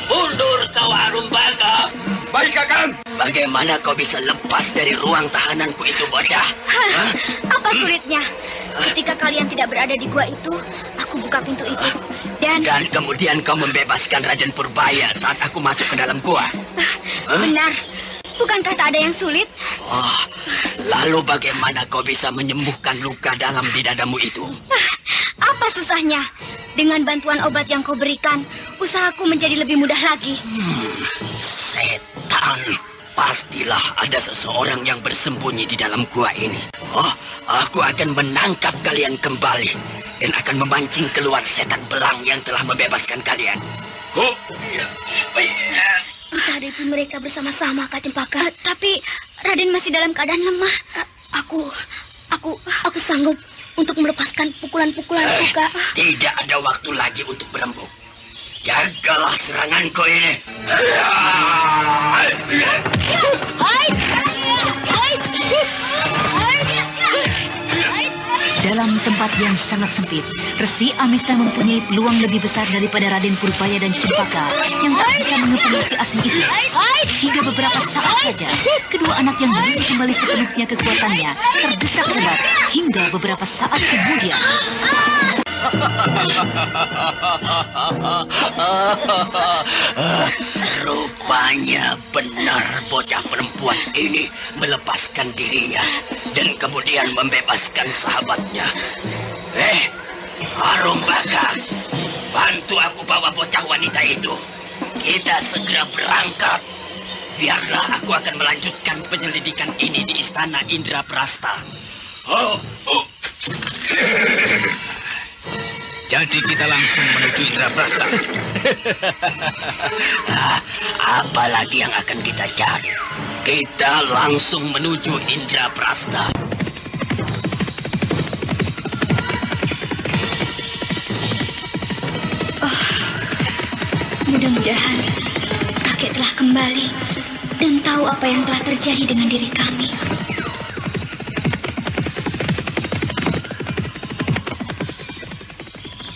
Speaker 4: Mundur kau Arumbaga.
Speaker 6: Baik, Kakang.
Speaker 4: Bagaimana kau bisa lepas dari ruang tahananku itu, bocah? Hah?
Speaker 3: Apa sulitnya? Ketika kalian tidak berada di gua itu, aku buka pintu itu. Dan
Speaker 4: kemudian kau membebaskan Raden Purbaya saat aku masuk ke dalam gua.
Speaker 3: benar. Bukankah tak ada yang sulit?
Speaker 4: Oh, lalu bagaimana kau bisa menyembuhkan luka dalam di dadamu itu?
Speaker 3: Apa susahnya? Dengan bantuan obat yang kau berikan, usahaku menjadi lebih mudah lagi.
Speaker 4: Setan, pastilah ada seseorang yang bersembunyi di dalam gua ini. Oh, aku akan menangkap kalian kembali dan akan memancing keluar setan belang yang telah membebaskan kalian. Oh, iya.
Speaker 3: Kita hadapi mereka bersama-sama, Kak Cempaka. Tapi Raden masih dalam keadaan lemah. Aku sanggup untuk melepaskan pukulan-pukulanku, Kak.
Speaker 4: Tidak ada waktu lagi untuk berembuk. Jagalah seranganku ini.
Speaker 1: Dalam tempat yang sangat sempit, Resi Amista mempunyai peluang lebih besar daripada Raden Purbaya dan Cempaka yang tak bisa mengepung si asing itu. Hingga beberapa saat saja, kedua anak yang belum kembali sepenuhnya kekuatannya terdesak hebat hingga beberapa saat kemudian.
Speaker 4: Rupanya benar bocah perempuan ini melepaskan dirinya dan kemudian membebaskan sahabatnya. Arumbaga, bantu aku bawa bocah wanita itu. Kita segera berangkat. Biarlah aku akan melanjutkan penyelidikan ini di istana Indraprasta.
Speaker 5: Jadi kita langsung menuju Indraprasta.
Speaker 4: Apalagi yang akan kita cari? Kita langsung menuju Indraprasta.
Speaker 3: Mudah-mudahan kakek telah kembali dan tahu apa yang telah terjadi dengan diri kami.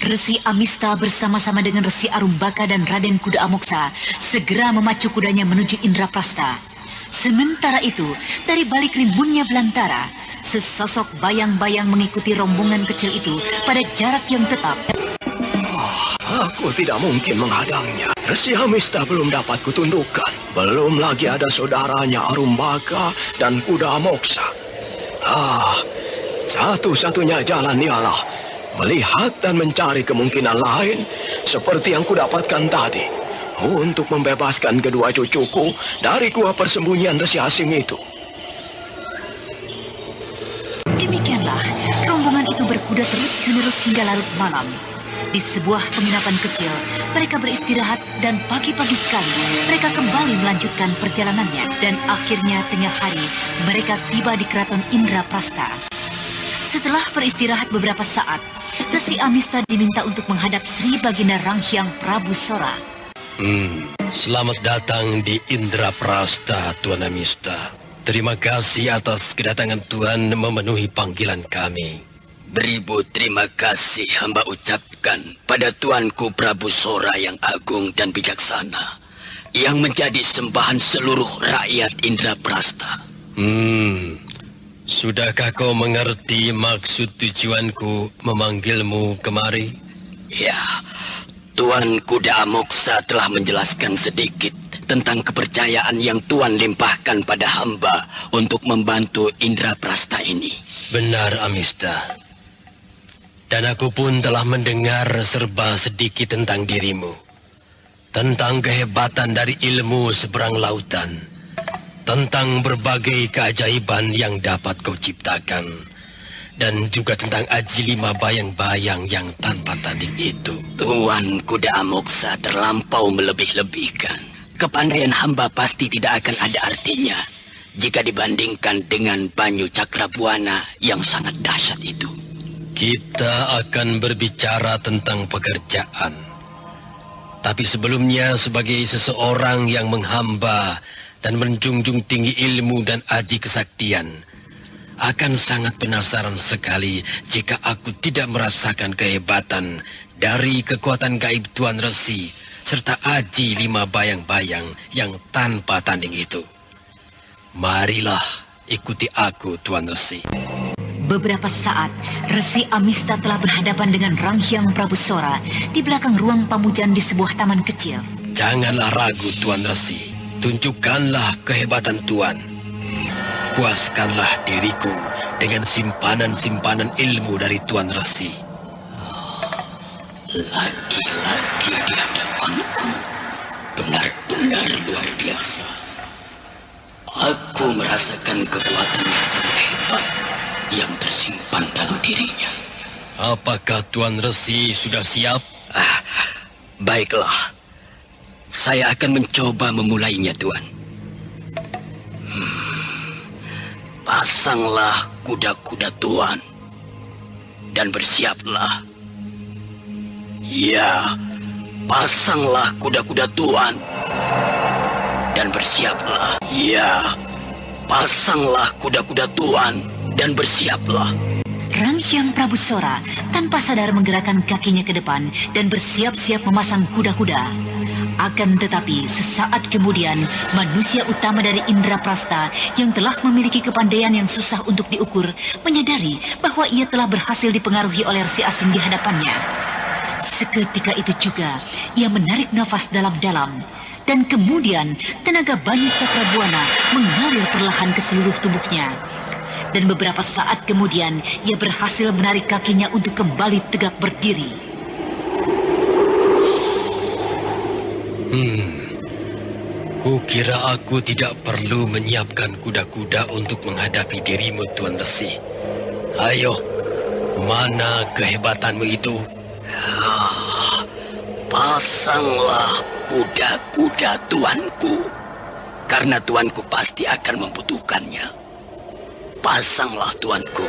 Speaker 1: Resi Amista bersama-sama dengan Resi Arumbaka dan Raden Kuda Amoksa segera memacu kudanya menuju Indraprasta. Sementara itu, dari balik rimbunnya belantara, sesosok bayang-bayang mengikuti rombongan kecil itu pada jarak yang tetap.
Speaker 7: Aku tidak mungkin menghadangnya. Resi Amista belum dapat kutundukkan. Belum lagi ada saudaranya Arumbaga dan Kuda Moksa. Satu-satunya jalan ialah melihat dan mencari kemungkinan lain seperti yang kudapatkan tadi untuk membebaskan kedua cucuku dari gua persembunyian resi asing itu.
Speaker 1: Demikianlah, rombongan itu berkuda terus-menerus hingga larut malam. Di sebuah penginapan kecil, mereka beristirahat dan pagi-pagi sekali mereka kembali melanjutkan perjalanannya. Dan akhirnya tengah hari, mereka tiba di keraton Indraprasta. Setelah beristirahat beberapa saat, Resi Amista diminta untuk menghadap Sri Baginda Ranghyang Prabu Sora.
Speaker 8: Selamat datang di Indraprasta, Tuan Amista. Terima kasih atas kedatangan Tuan memenuhi panggilan kami.
Speaker 4: Beribu terima kasih hamba ucapkan pada Tuanku Prabu Sora yang agung dan bijaksana, yang menjadi sembahan seluruh rakyat Indraprasta.
Speaker 8: Sudahkah kau mengerti maksud tujuanku memanggilmu kemari?
Speaker 4: Ya, Tuan Kuda Amoksa telah menjelaskan sedikit tentang kepercayaan yang Tuan limpahkan pada hamba untuk membantu Indraprasta ini.
Speaker 8: Benar, Amista. Dan aku pun telah mendengar serba sedikit tentang dirimu. Tentang kehebatan dari ilmu seberang lautan. Tentang berbagai keajaiban yang dapat kau ciptakan. Dan juga tentang aji 5 bayang-bayang yang tanpa tanding itu.
Speaker 4: Tuan Kuda Moksa terlampau melebih-lebihkan. Kepandaian hamba pasti tidak akan ada artinya jika dibandingkan dengan Banyu Cakrabuana yang sangat dahsyat itu.
Speaker 8: Kita akan berbicara tentang pekerjaan. Tapi sebelumnya sebagai seseorang yang menghamba dan menjunjung tinggi ilmu dan aji kesaktian, akan sangat penasaran sekali jika aku tidak merasakan kehebatan dari kekuatan gaib Tuan Resi serta aji 5 bayang-bayang yang tanpa tanding itu. Marilah ikuti aku, Tuan Resi.
Speaker 1: Beberapa saat, Resi Amista telah berhadapan dengan Ranghyang Prabu Sora di belakang ruang pamujan di sebuah taman kecil.
Speaker 8: Janganlah ragu, Tuan Resi. Tunjukkanlah kehebatan Tuan. Puaskanlah diriku dengan simpanan-simpanan ilmu dari Tuan Resi.
Speaker 4: Lagi-lagi di hadapanku, benar-benar luar biasa. Aku merasakan kekuatan yang sangat hebat yang tersimpan dalam dirinya.
Speaker 8: Apakah Tuan Resi sudah siap?
Speaker 4: Baiklah, saya akan mencoba memulainya, Tuan. Pasanglah kuda-kuda Tuan dan bersiaplah. Ya, pasanglah kuda-kuda Tuan dan bersiaplah. Ya, pasanglah kuda-kuda Tuan dan bersiaplah.
Speaker 1: Ranghyang Prabu Sora tanpa sadar menggerakkan kakinya ke depan dan bersiap-siap memasang kuda-kuda. Akan tetapi, sesaat kemudian, manusia utama dari Indraprasta yang telah memiliki kepandaian yang susah untuk diukur, menyadari bahwa ia telah berhasil dipengaruhi oleh resi asing di hadapannya. Seketika itu juga, ia menarik nafas dalam-dalam, dan kemudian tenaga Banyu Cakrabuana mengalir perlahan ke seluruh tubuhnya. Dan beberapa saat kemudian, ia berhasil menarik kakinya untuk kembali tegak berdiri.
Speaker 8: Kukira aku tidak perlu menyiapkan kuda-kuda untuk menghadapi dirimu, Tuan Resi. Ayo, mana kehebatanmu itu?
Speaker 4: Pasanglah kuda-kuda tuanku, karena tuanku pasti akan membutuhkannya. Pasanglah tuanku.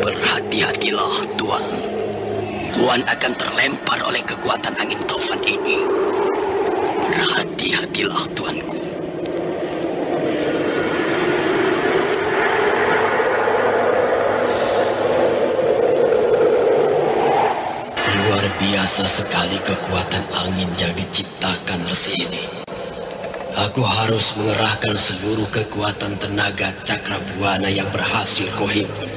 Speaker 4: Berhati-hatilah, Tuan. Tuan akan terlempar oleh kekuatan angin taufan ini. Berhati-hatilah, tuanku.
Speaker 8: Luar biasa sekali kekuatan angin yang diciptakan resi ini. Aku harus mengerahkan seluruh kekuatan tenaga Cakrabuana yang berhasil kau himpun.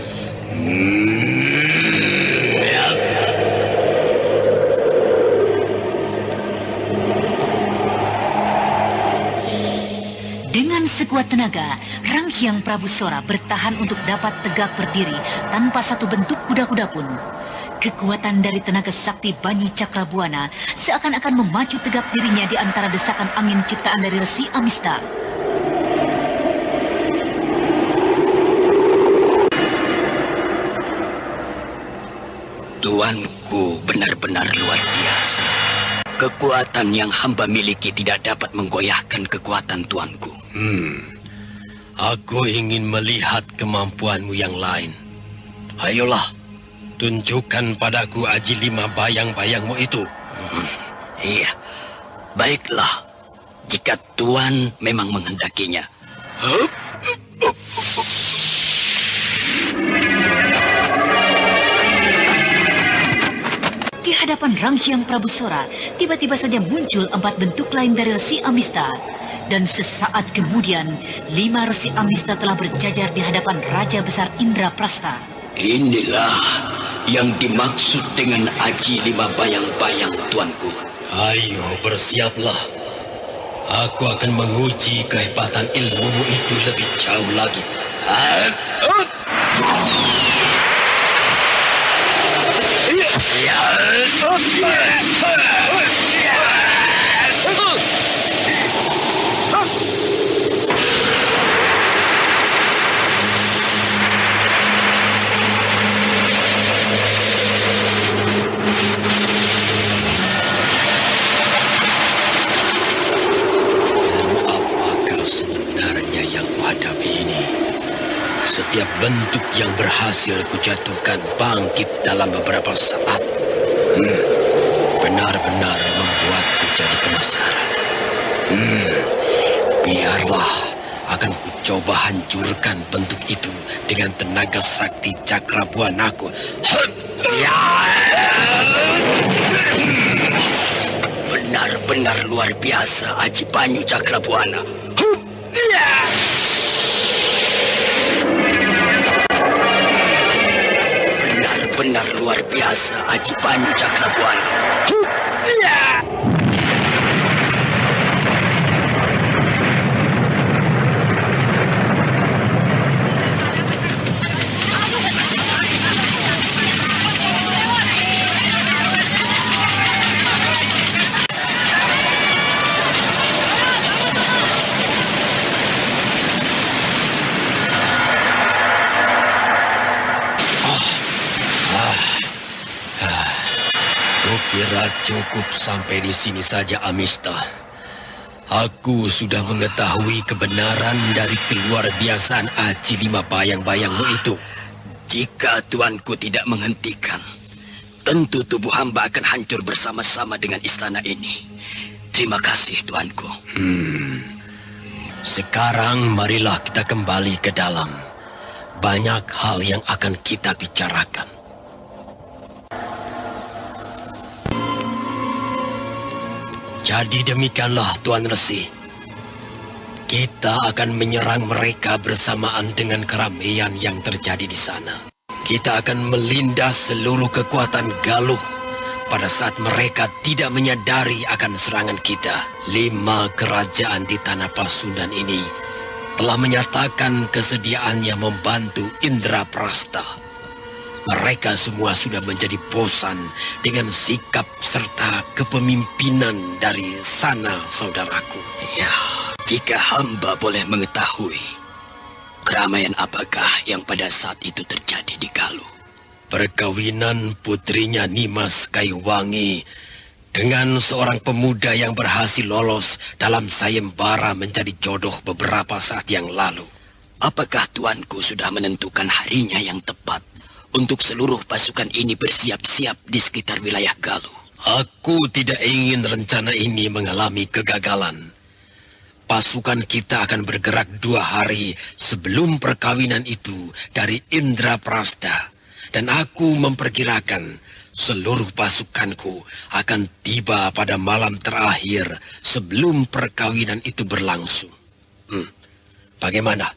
Speaker 1: Dengan sekuat tenaga, Ranghyang Prabu Sora bertahan untuk dapat tegak berdiri tanpa satu bentuk kuda-kuda pun. Kekuatan dari tenaga sakti Banyu Cakrabuana seakan-akan memacu tegak dirinya di antara desakan angin ciptaan dari Resi Amista.
Speaker 4: Tuanku benar-benar luar biasa. Kekuatan yang hamba miliki tidak dapat menggoyahkan kekuatan tuanku.
Speaker 8: Aku ingin melihat kemampuanmu yang lain. Ayolah, tunjukkan padaku aji 5 bayang-bayangmu itu.
Speaker 4: Iya, baiklah. Jika Tuan memang menghendakinya.
Speaker 1: Di hadapan Ranghyang Prabu Sora, tiba-tiba saja muncul 4 bentuk lain dari Resi Amista. Dan sesaat kemudian, 5 resi Amista telah berjajar di hadapan Raja Besar Indraprasta.
Speaker 4: Inilah yang dimaksud dengan aji 5 bayang-bayang, tuanku.
Speaker 8: Ayo bersiaplah. Aku akan menguji kehebatan ilmumu itu lebih jauh lagi. Setiap bentuk yang berhasil kujatuhkan bangkit dalam beberapa saat. Benar-benar membuatku jadi penasaran. Biarlah, akan kucoba hancurkan bentuk itu dengan tenaga sakti Cakrabuanaku.
Speaker 4: Benar-benar luar biasa Aji Banyu Cakrabuana. Benar luar biasa Aji Banyu Cakrabuana.
Speaker 8: Kira cukup sampai di sini saja, Amista. Aku sudah mengetahui kebenaran dari keluar biasaan aji 5 bayang-bayangmu itu.
Speaker 4: Jika tuanku tidak menghentikan, tentu tubuh hamba akan hancur bersama-sama dengan istana ini. Terima kasih, tuanku.
Speaker 8: Sekarang marilah kita kembali ke dalam. Banyak hal yang akan kita bicarakan. Jadi demikianlah, Tuan Resi. Kita akan menyerang mereka bersamaan dengan keramaian yang terjadi di sana. Kita akan melindas seluruh kekuatan Galuh pada saat mereka tidak menyadari akan serangan kita. 5 kerajaan di tanah Pasundan ini telah menyatakan kesediaannya membantu Indraprasta. Mereka semua sudah menjadi bosan dengan sikap serta kepemimpinan dari sana, saudaraku.
Speaker 4: Ya, jika hamba boleh mengetahui, keramaian apakah yang pada saat itu terjadi di Galuh?
Speaker 8: Perkawinan putrinya Nimas Kayuwangi dengan seorang pemuda yang berhasil lolos dalam sayembara menjadi jodoh beberapa saat yang lalu.
Speaker 4: Apakah tuanku sudah menentukan harinya yang tepat untuk seluruh pasukan ini bersiap-siap di sekitar wilayah Galuh?
Speaker 8: Aku tidak ingin rencana ini mengalami kegagalan. Pasukan kita akan bergerak 2 hari sebelum perkawinan itu dari Indraprasta. Dan aku memperkirakan seluruh pasukanku akan tiba pada malam terakhir sebelum perkawinan itu berlangsung. Bagaimana?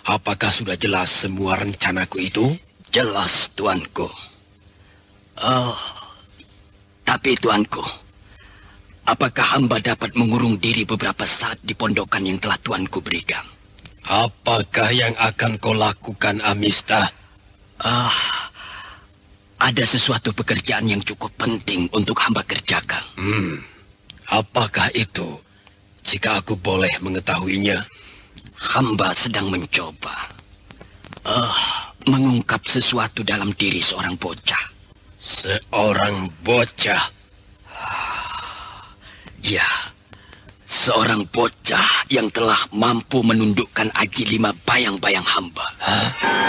Speaker 8: Apakah sudah jelas semua rencanaku itu?
Speaker 4: Jelas, tuanku. Tapi tuanku, apakah hamba dapat mengurung diri beberapa saat di pondokan yang telah tuanku berikan?
Speaker 8: Apakah yang akan kau lakukan, Amista?
Speaker 4: Ada sesuatu pekerjaan yang cukup penting untuk hamba kerjakan.
Speaker 8: Apakah itu? Jika aku boleh mengetahuinya.
Speaker 4: Hamba sedang mencoba mengungkap sesuatu dalam diri seorang bocah.
Speaker 8: Seorang bocah?
Speaker 4: Ya, seorang bocah yang telah mampu menundukkan aji 5 bayang-bayang hamba.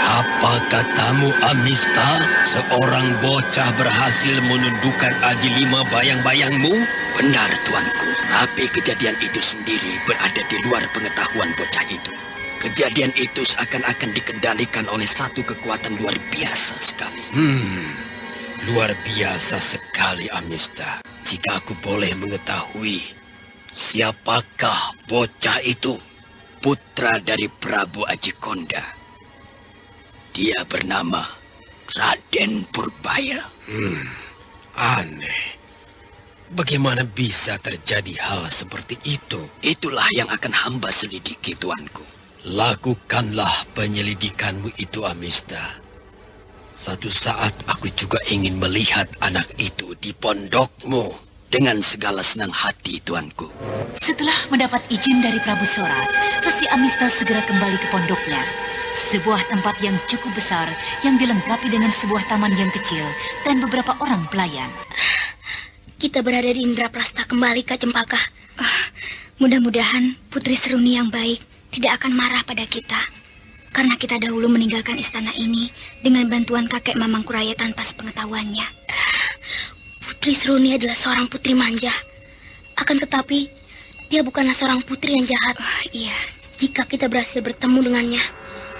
Speaker 8: Apa katamu, Amista? Seorang bocah berhasil menundukkan aji 5 bayang-bayangmu?
Speaker 4: Benar, tuanku. Tapi kejadian itu sendiri berada di luar pengetahuan bocah itu. Kejadian itu seakan-akan dikendalikan oleh satu kekuatan luar biasa sekali.
Speaker 8: Luar biasa sekali, Amista. Jika aku boleh mengetahui,
Speaker 4: Siapakah bocah itu? Putra dari Prabu Ajikonda. Dia bernama Raden Purbaya.
Speaker 8: Aneh. Bagaimana bisa terjadi hal seperti itu?
Speaker 4: Itulah yang akan hamba selidiki, tuanku.
Speaker 8: Lakukanlah penyelidikanmu itu, Amista. Satu saat aku juga ingin melihat anak itu di pondokmu.
Speaker 4: Dengan segala senang hati, tuanku.
Speaker 9: Setelah mendapat izin dari Prabu Sora, Resi Amista segera kembali ke pondoknya. Sebuah tempat yang cukup besar yang dilengkapi dengan sebuah taman yang kecil dan beberapa orang pelayan.
Speaker 2: Kita berada di Indraprasta kembali, Kak Cempaka.
Speaker 3: Mudah-mudahan Putri Seruni yang baik tidak akan marah pada kita. Karena kita dahulu meninggalkan istana ini dengan bantuan kakek Mamangkuraya tanpa sepengetahuannya.
Speaker 2: Putri Seruni adalah seorang putri manja. Akan tetapi, dia bukanlah seorang putri yang jahat.
Speaker 3: Iya.
Speaker 2: Jika kita berhasil bertemu dengannya,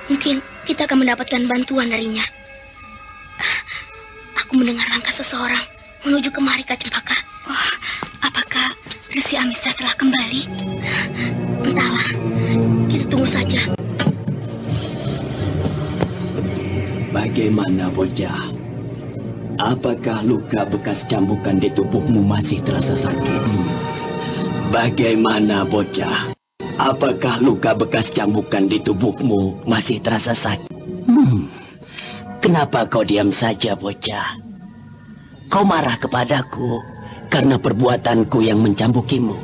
Speaker 2: mungkin kita akan mendapatkan bantuan darinya. Aku mendengar langkah seseorang menuju kemari, Kak Cempaka.
Speaker 3: Apakah Resi Amista telah kembali?
Speaker 2: Entahlah, kita tunggu saja.
Speaker 4: Bagaimana, bocah? Apakah luka bekas cambukan di tubuhmu masih terasa sakit? Bagaimana, bocah? Apakah luka bekas cambukan di tubuhmu masih terasa sakit? Kenapa kau diam saja, bocah? Kau marah kepadaku karena perbuatanku yang mencambukimu.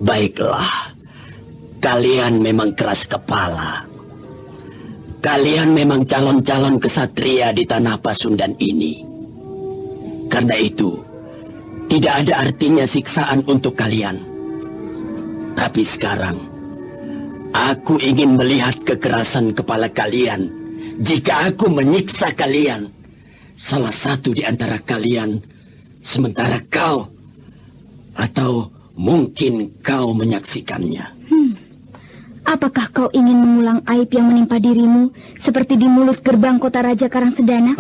Speaker 4: Baiklah, kalian memang keras kepala. Kalian memang calon-calon kesatria di tanah Pasundan ini. Karena itu, tidak ada artinya siksaan untuk kalian. Tapi sekarang, aku ingin melihat kekerasan kepala kalian. Jika aku menyiksa kalian, salah satu di antara kalian, sementara kau, atau mungkin kau menyaksikannya.
Speaker 3: Apakah kau ingin mengulang aib yang menimpa dirimu seperti di mulut gerbang kota Raja Karangsedana?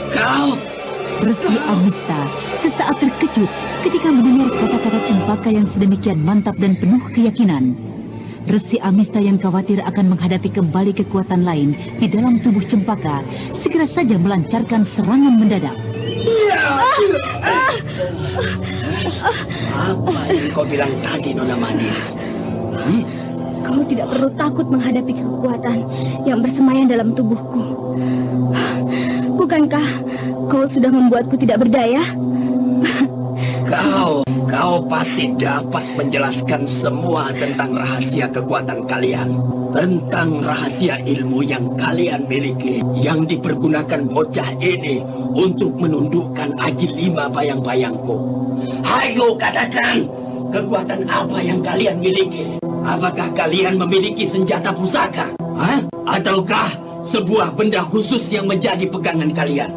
Speaker 4: Kau?
Speaker 10: Resi Amista sesaat terkejut ketika mendengar kata-kata Cempaka yang sedemikian mantap dan penuh keyakinan. Resi Amista yang khawatir akan menghadapi kembali kekuatan lain di dalam tubuh Cempaka segera saja melancarkan serangan mendadak.
Speaker 4: Apa yang kau bilang tadi, Nona Manis?
Speaker 3: Kau tidak perlu takut menghadapi kekuatan yang bersemayam dalam tubuhku. Bukankah kau sudah membuatku tidak berdaya?
Speaker 4: Kau pasti dapat menjelaskan semua tentang rahasia kekuatan kalian. Tentang rahasia ilmu yang kalian miliki, yang dipergunakan bocah ini untuk menundukkan Aji 5 bayang-bayangku. Hayo katakan, kekuatan apa yang kalian miliki? Apakah kalian memiliki senjata pusaka? Ataukah sebuah benda khusus yang menjadi pegangan kalian?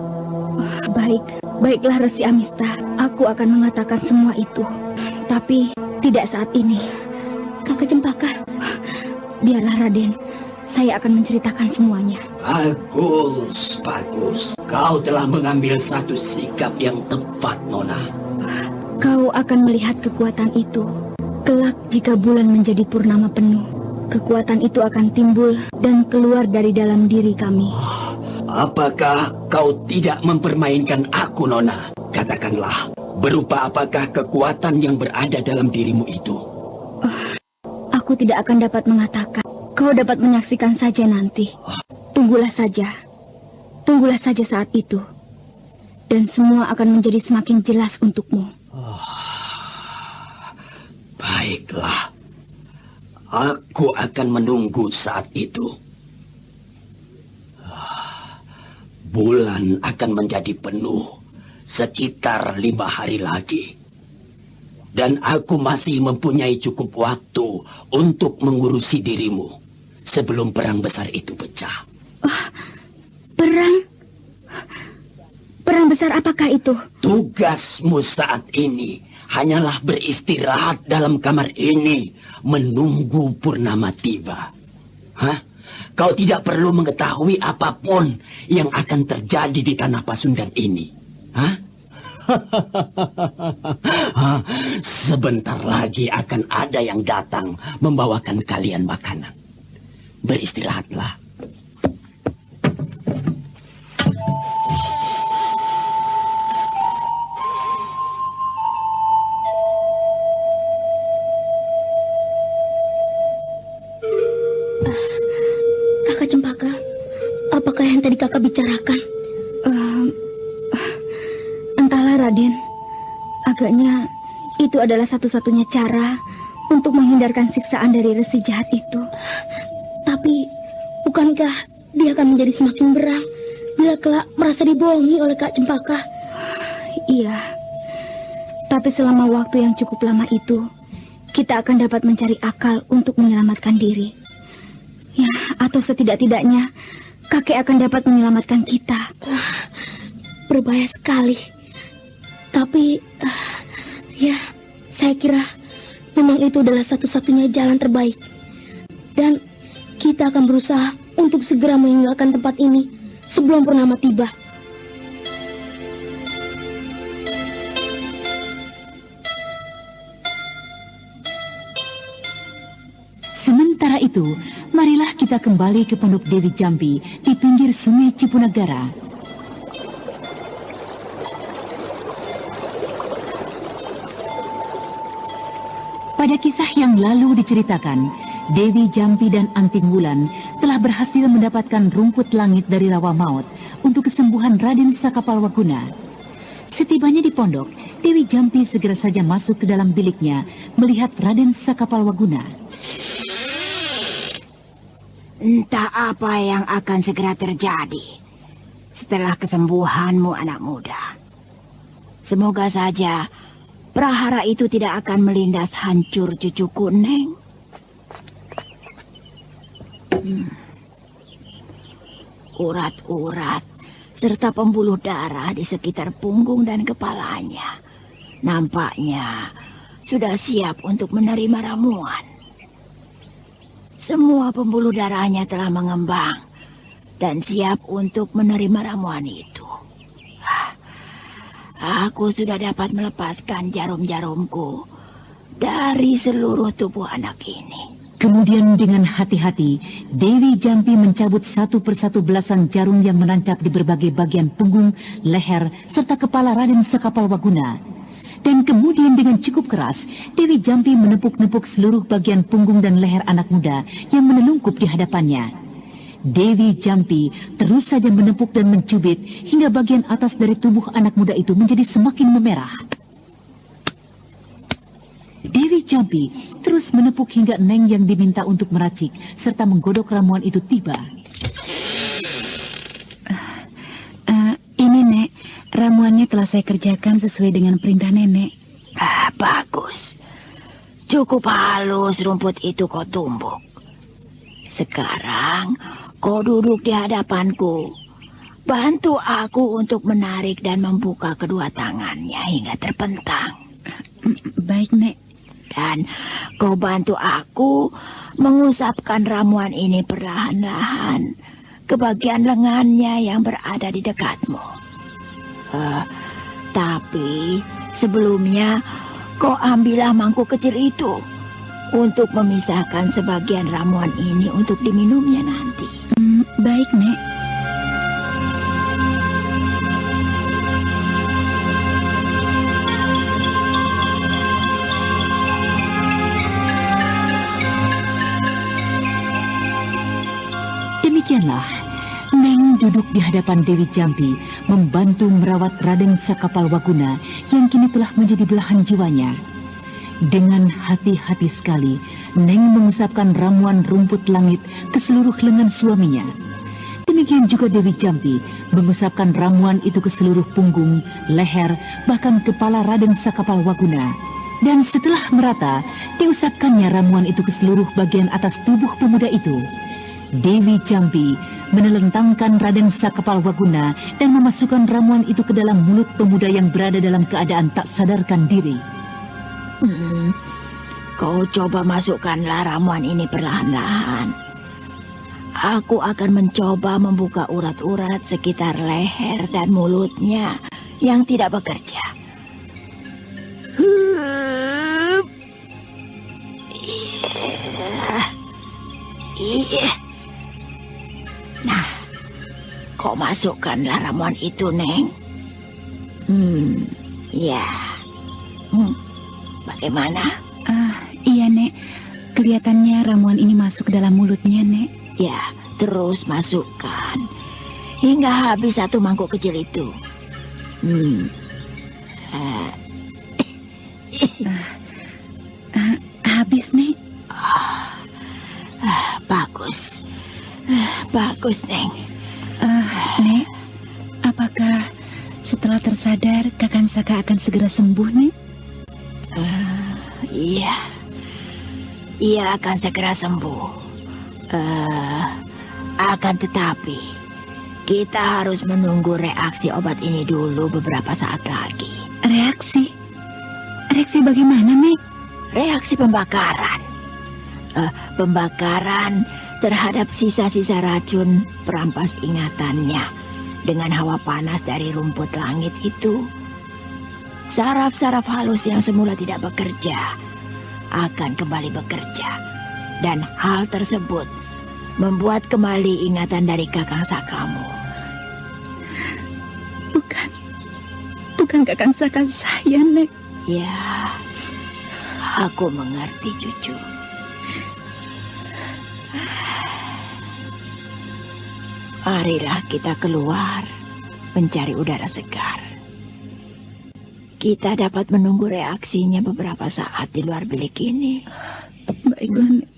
Speaker 3: Baiklah Resi Amista. Aku akan mengatakan semua itu. Tapi tidak saat ini.
Speaker 2: Kakak Cempaka.
Speaker 3: Biarlah Raden. Saya akan menceritakan semuanya.
Speaker 4: Bagus. Kau telah mengambil satu sikap yang tepat, Nona.
Speaker 3: Kau akan melihat kekuatan itu. Kelak jika bulan menjadi purnama penuh, kekuatan itu akan timbul dan keluar dari dalam diri kami.
Speaker 4: Apakah kau tidak mempermainkan aku, Nona? Katakanlah, berupa apakah kekuatan yang berada dalam dirimu itu?
Speaker 3: Aku tidak akan dapat mengatakan. Kau dapat menyaksikan saja nanti. Tunggulah saja saat itu. Dan semua akan menjadi semakin jelas untukmu.
Speaker 4: Baiklah, aku akan menunggu saat itu. Bulan akan menjadi penuh sekitar 5 hari lagi. Dan aku masih mempunyai cukup waktu untuk mengurusi dirimu sebelum perang besar itu pecah.
Speaker 3: Perang? Perang besar apakah itu?
Speaker 4: Tugasmu saat ini hanyalah beristirahat dalam kamar ini, menunggu purnama tiba. Kau tidak perlu mengetahui apapun yang akan terjadi di tanah Pasundan ini. Sebentar lagi akan ada yang datang membawakan kalian makanan. Beristirahatlah.
Speaker 2: Kakak Cempaka, apakah yang tadi kakak bicarakan?
Speaker 3: Entahlah, Raden. Agaknya itu adalah satu-satunya cara untuk menghindarkan siksaan dari resi jahat itu.
Speaker 2: Tapi, bukankah dia akan menjadi semakin berang bila kelak merasa dibohongi oleh Kak Cempaka?
Speaker 3: Iya. Tapi selama waktu yang cukup lama itu, kita akan dapat mencari akal untuk menyelamatkan diri. Ya, atau setidak-tidaknya kakek akan dapat menyelamatkan kita.
Speaker 2: Berbahaya sekali. Tapi, ya, saya kira memang itu adalah satu-satunya jalan terbaik. Dan kita akan berusaha untuk segera meninggalkan tempat ini sebelum purnama tiba.
Speaker 10: Sementara itu, marilah kita kembali ke Pondok Dewi Jambi di pinggir Sungai Cipunagara. Pada kisah yang lalu diceritakan, Dewi Jambi dan Anting Wulan telah berhasil mendapatkan rumput langit dari Rawa Maut untuk kesembuhan Raden Sakapalwaguna. Setibanya di pondok, Dewi Jambi segera saja masuk ke dalam biliknya melihat Raden Sakapalwaguna.
Speaker 11: Entah apa yang akan segera terjadi setelah kesembuhanmu, anak muda. Semoga saja prahara itu tidak akan melindas hancur cucuku, Neng. Urat-urat serta pembuluh darah di sekitar punggung dan kepalanya nampaknya sudah siap untuk menerima ramuan. Semua pembuluh darahnya telah mengembang dan siap untuk menerima ramuan itu. Aku sudah dapat melepaskan jarum-jarumku dari seluruh tubuh anak ini.
Speaker 10: Kemudian dengan hati-hati, Dewi Jambi mencabut satu persatu belasan jarum yang menancap di berbagai bagian punggung, leher, serta kepala Raden Sakapalwaguna. Dan kemudian dengan cukup keras, Dewi Jambi menepuk-nepuk seluruh bagian punggung dan leher anak muda yang menelungkup di hadapannya. Dewi Jambi terus saja menepuk dan mencubit hingga bagian atas dari tubuh anak muda itu menjadi semakin memerah. Dewi Jambi terus menepuk hingga Neng yang diminta untuk meracik serta menggodok ramuan itu tiba.
Speaker 3: Ini, Nek. Ramuannya telah saya kerjakan sesuai dengan perintah Nenek.
Speaker 11: Bagus. Cukup halus rumput itu kau tumbuk. Sekarang kau duduk di hadapanku. Bantu aku untuk menarik dan membuka kedua tangannya hingga terpentang.
Speaker 3: Baik, Nek.
Speaker 11: Dan kau bantu aku mengusapkan ramuan ini perlahan-lahan ke bagian lengannya yang berada di dekatmu. Tapi sebelumnya kau ambillah mangkuk kecil itu untuk memisahkan sebagian ramuan ini untuk diminumnya nanti.
Speaker 3: Baik, Nek.
Speaker 10: Demikianlah, Neng duduk di hadapan Dewi Jambi, membantu merawat Raden Sakapalwaguna yang kini telah menjadi belahan jiwanya. Dengan hati-hati sekali, Neng mengusapkan ramuan rumput langit ke seluruh lengan suaminya. Demikian juga Dewi Jambi mengusapkan ramuan itu ke seluruh punggung, leher, bahkan kepala Raden Sakapalwaguna. Dan setelah merata, diusapkannya ramuan itu ke seluruh bagian atas tubuh pemuda itu. Dewi Jambi menelentangkan Raden Sakapalwaguna dan memasukkan ramuan itu ke dalam mulut pemuda yang berada dalam keadaan tak sadarkan diri.
Speaker 11: Kau coba masukkanlah ramuan ini perlahan-lahan. Aku akan mencoba membuka urat-urat sekitar leher dan mulutnya yang tidak bekerja. Iya. Nah, kau masukkanlah ramuan itu, Neng. Ya. Bagaimana?
Speaker 10: Iya, Nek. Kelihatannya ramuan ini masuk ke dalam mulutnya, Nek.
Speaker 11: Ya, terus masukkan. Hingga habis satu mangkuk kecil itu.
Speaker 10: Habis, Nek.
Speaker 11: Bagus. Bagus, Neng.
Speaker 10: Nek, apakah setelah tersadar Kakang Saka akan segera sembuh, Nek?
Speaker 11: Iya. Ia akan segera sembuh. Akan tetapi, kita harus menunggu reaksi obat ini dulu beberapa saat lagi.
Speaker 10: Reaksi? Reaksi bagaimana, Nek?
Speaker 11: Reaksi pembakaran. Pembakaran terhadap sisa-sisa racun perampas ingatannya dengan hawa panas dari rumput langit itu. Saraf-saraf halus yang semula tidak bekerja akan kembali bekerja. Dan hal tersebut membuat kembali ingatan dari Kakang Sakamu.
Speaker 10: Bukan Kakang Saka saya, Nek.
Speaker 11: Ya, aku mengerti, cucu. Marilah kita keluar mencari udara segar. Kita dapat menunggu reaksinya beberapa saat di luar bilik ini.
Speaker 10: Baiklah, Nek.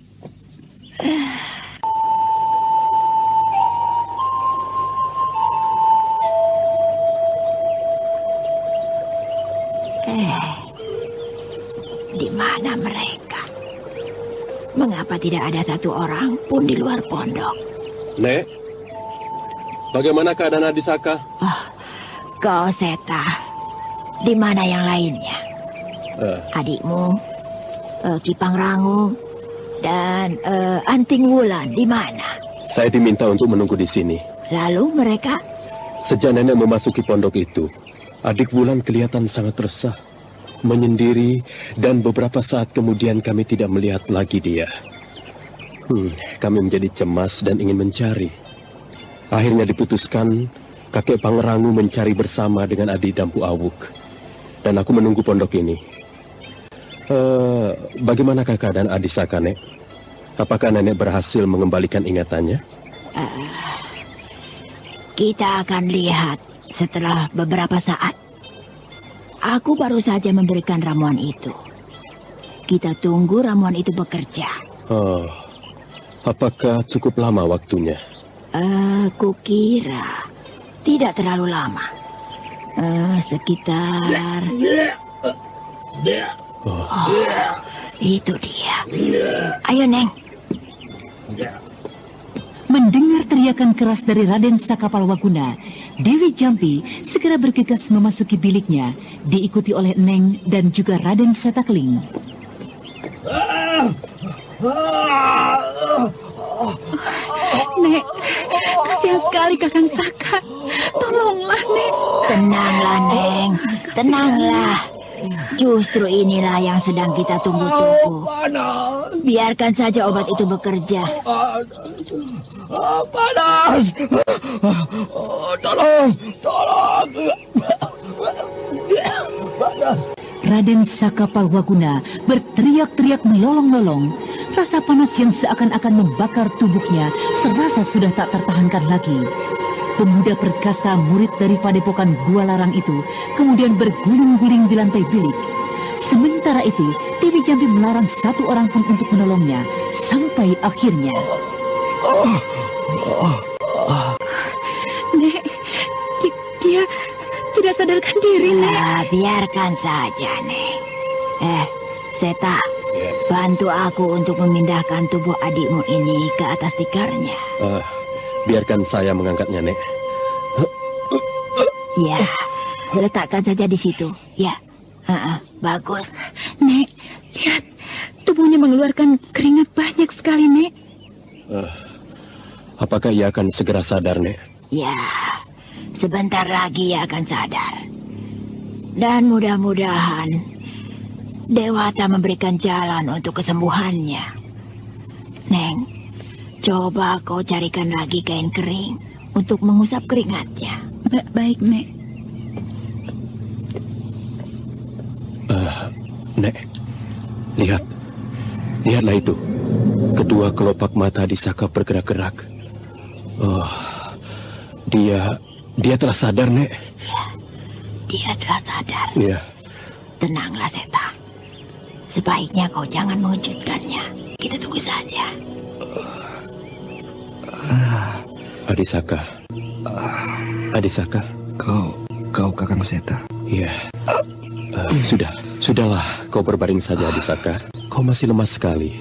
Speaker 11: Di mana mereka? Mengapa tidak ada satu orang pun di luar pondok?
Speaker 12: Nek, bagaimana keadaan Adi Saka?
Speaker 11: Kau Seta, di mana yang lainnya? Adikmu, Ki Pangrango, dan Anting Wulan di mana?
Speaker 12: Saya diminta untuk menunggu di sini.
Speaker 11: Lalu mereka?
Speaker 12: Sejak nenek memasuki pondok itu, adik Wulan kelihatan sangat resah, menyendiri, dan beberapa saat kemudian kami tidak melihat lagi dia. Kami menjadi cemas dan ingin mencari. Akhirnya diputuskan kakek Pangrango mencari bersama dengan adik Dampu Awuk. Dan aku menunggu pondok ini. Bagaimana keadaan Adi Saka, Nek? Apakah nenek berhasil mengembalikan ingatannya?
Speaker 11: Kita akan lihat setelah beberapa saat. Aku baru saja memberikan ramuan itu. Kita tunggu ramuan itu bekerja.
Speaker 12: Apakah cukup lama waktunya?
Speaker 11: Kukira tidak terlalu lama. Sekitar... itu dia. Ayo, Neng.
Speaker 10: Mendengar teriakan keras dari Raden Sakapalwaguna, Dewi Jampi segera bergegas memasuki biliknya, diikuti oleh Neng dan juga Raden Setakling. Nek, kasihan sekali Kakang Saka. Tolonglah, Nek.
Speaker 11: Tenanglah, Neng. Tenanglah. Justru inilah yang sedang kita tunggu-tunggu. Biarkan saja obat itu bekerja.
Speaker 5: Panas! Tolong! Panas!
Speaker 10: Raden Sakapalwaguna berteriak-teriak melolong-lolong. Rasa panas yang seakan-akan membakar tubuhnya serasa sudah tak tertahankan lagi. Pemuda perkasa murid dari padepokan Gua Larang itu kemudian berguling-guling di lantai bilik. Sementara itu, Dewi Jampi melarang satu orang pun untuk menolongnya sampai akhirnya. Nek, dia tidak sadarkan diri, Nek.
Speaker 11: Biarkan saja, Nek. Seta, bantu aku untuk memindahkan tubuh adikmu ini ke atas tikarnya.
Speaker 12: Biarkan saya mengangkatnya, Nek.
Speaker 11: Ya, letakkan saja di situ. Ya, bagus.
Speaker 10: Nek, lihat, tubuhnya mengeluarkan keringat banyak sekali, Nek.
Speaker 12: Apakah ia akan segera sadar, Nek?
Speaker 11: Ya, sebentar lagi ia akan sadar. Dan mudah-mudahan Dewata memberikan jalan untuk kesembuhannya. Neng, Coba kau carikan lagi kain kering untuk mengusap keringatnya.
Speaker 13: Baik, Nek.
Speaker 12: Nek, lihatlah itu. Kedua kelopak mata Adisaka bergerak-gerak. Oh, dia telah sadar, Nek.
Speaker 11: Ya, dia telah sadar.
Speaker 12: Iya.
Speaker 11: Tenanglah, Seta. Sebaiknya kau jangan mengejutkannya. Kita tunggu saja.
Speaker 12: Adisaka. Adisaka.
Speaker 14: Kau Kakang Seta.
Speaker 12: Iya. Sudahlah, kau berbaring saja, Adisaka. Kau masih lemas sekali.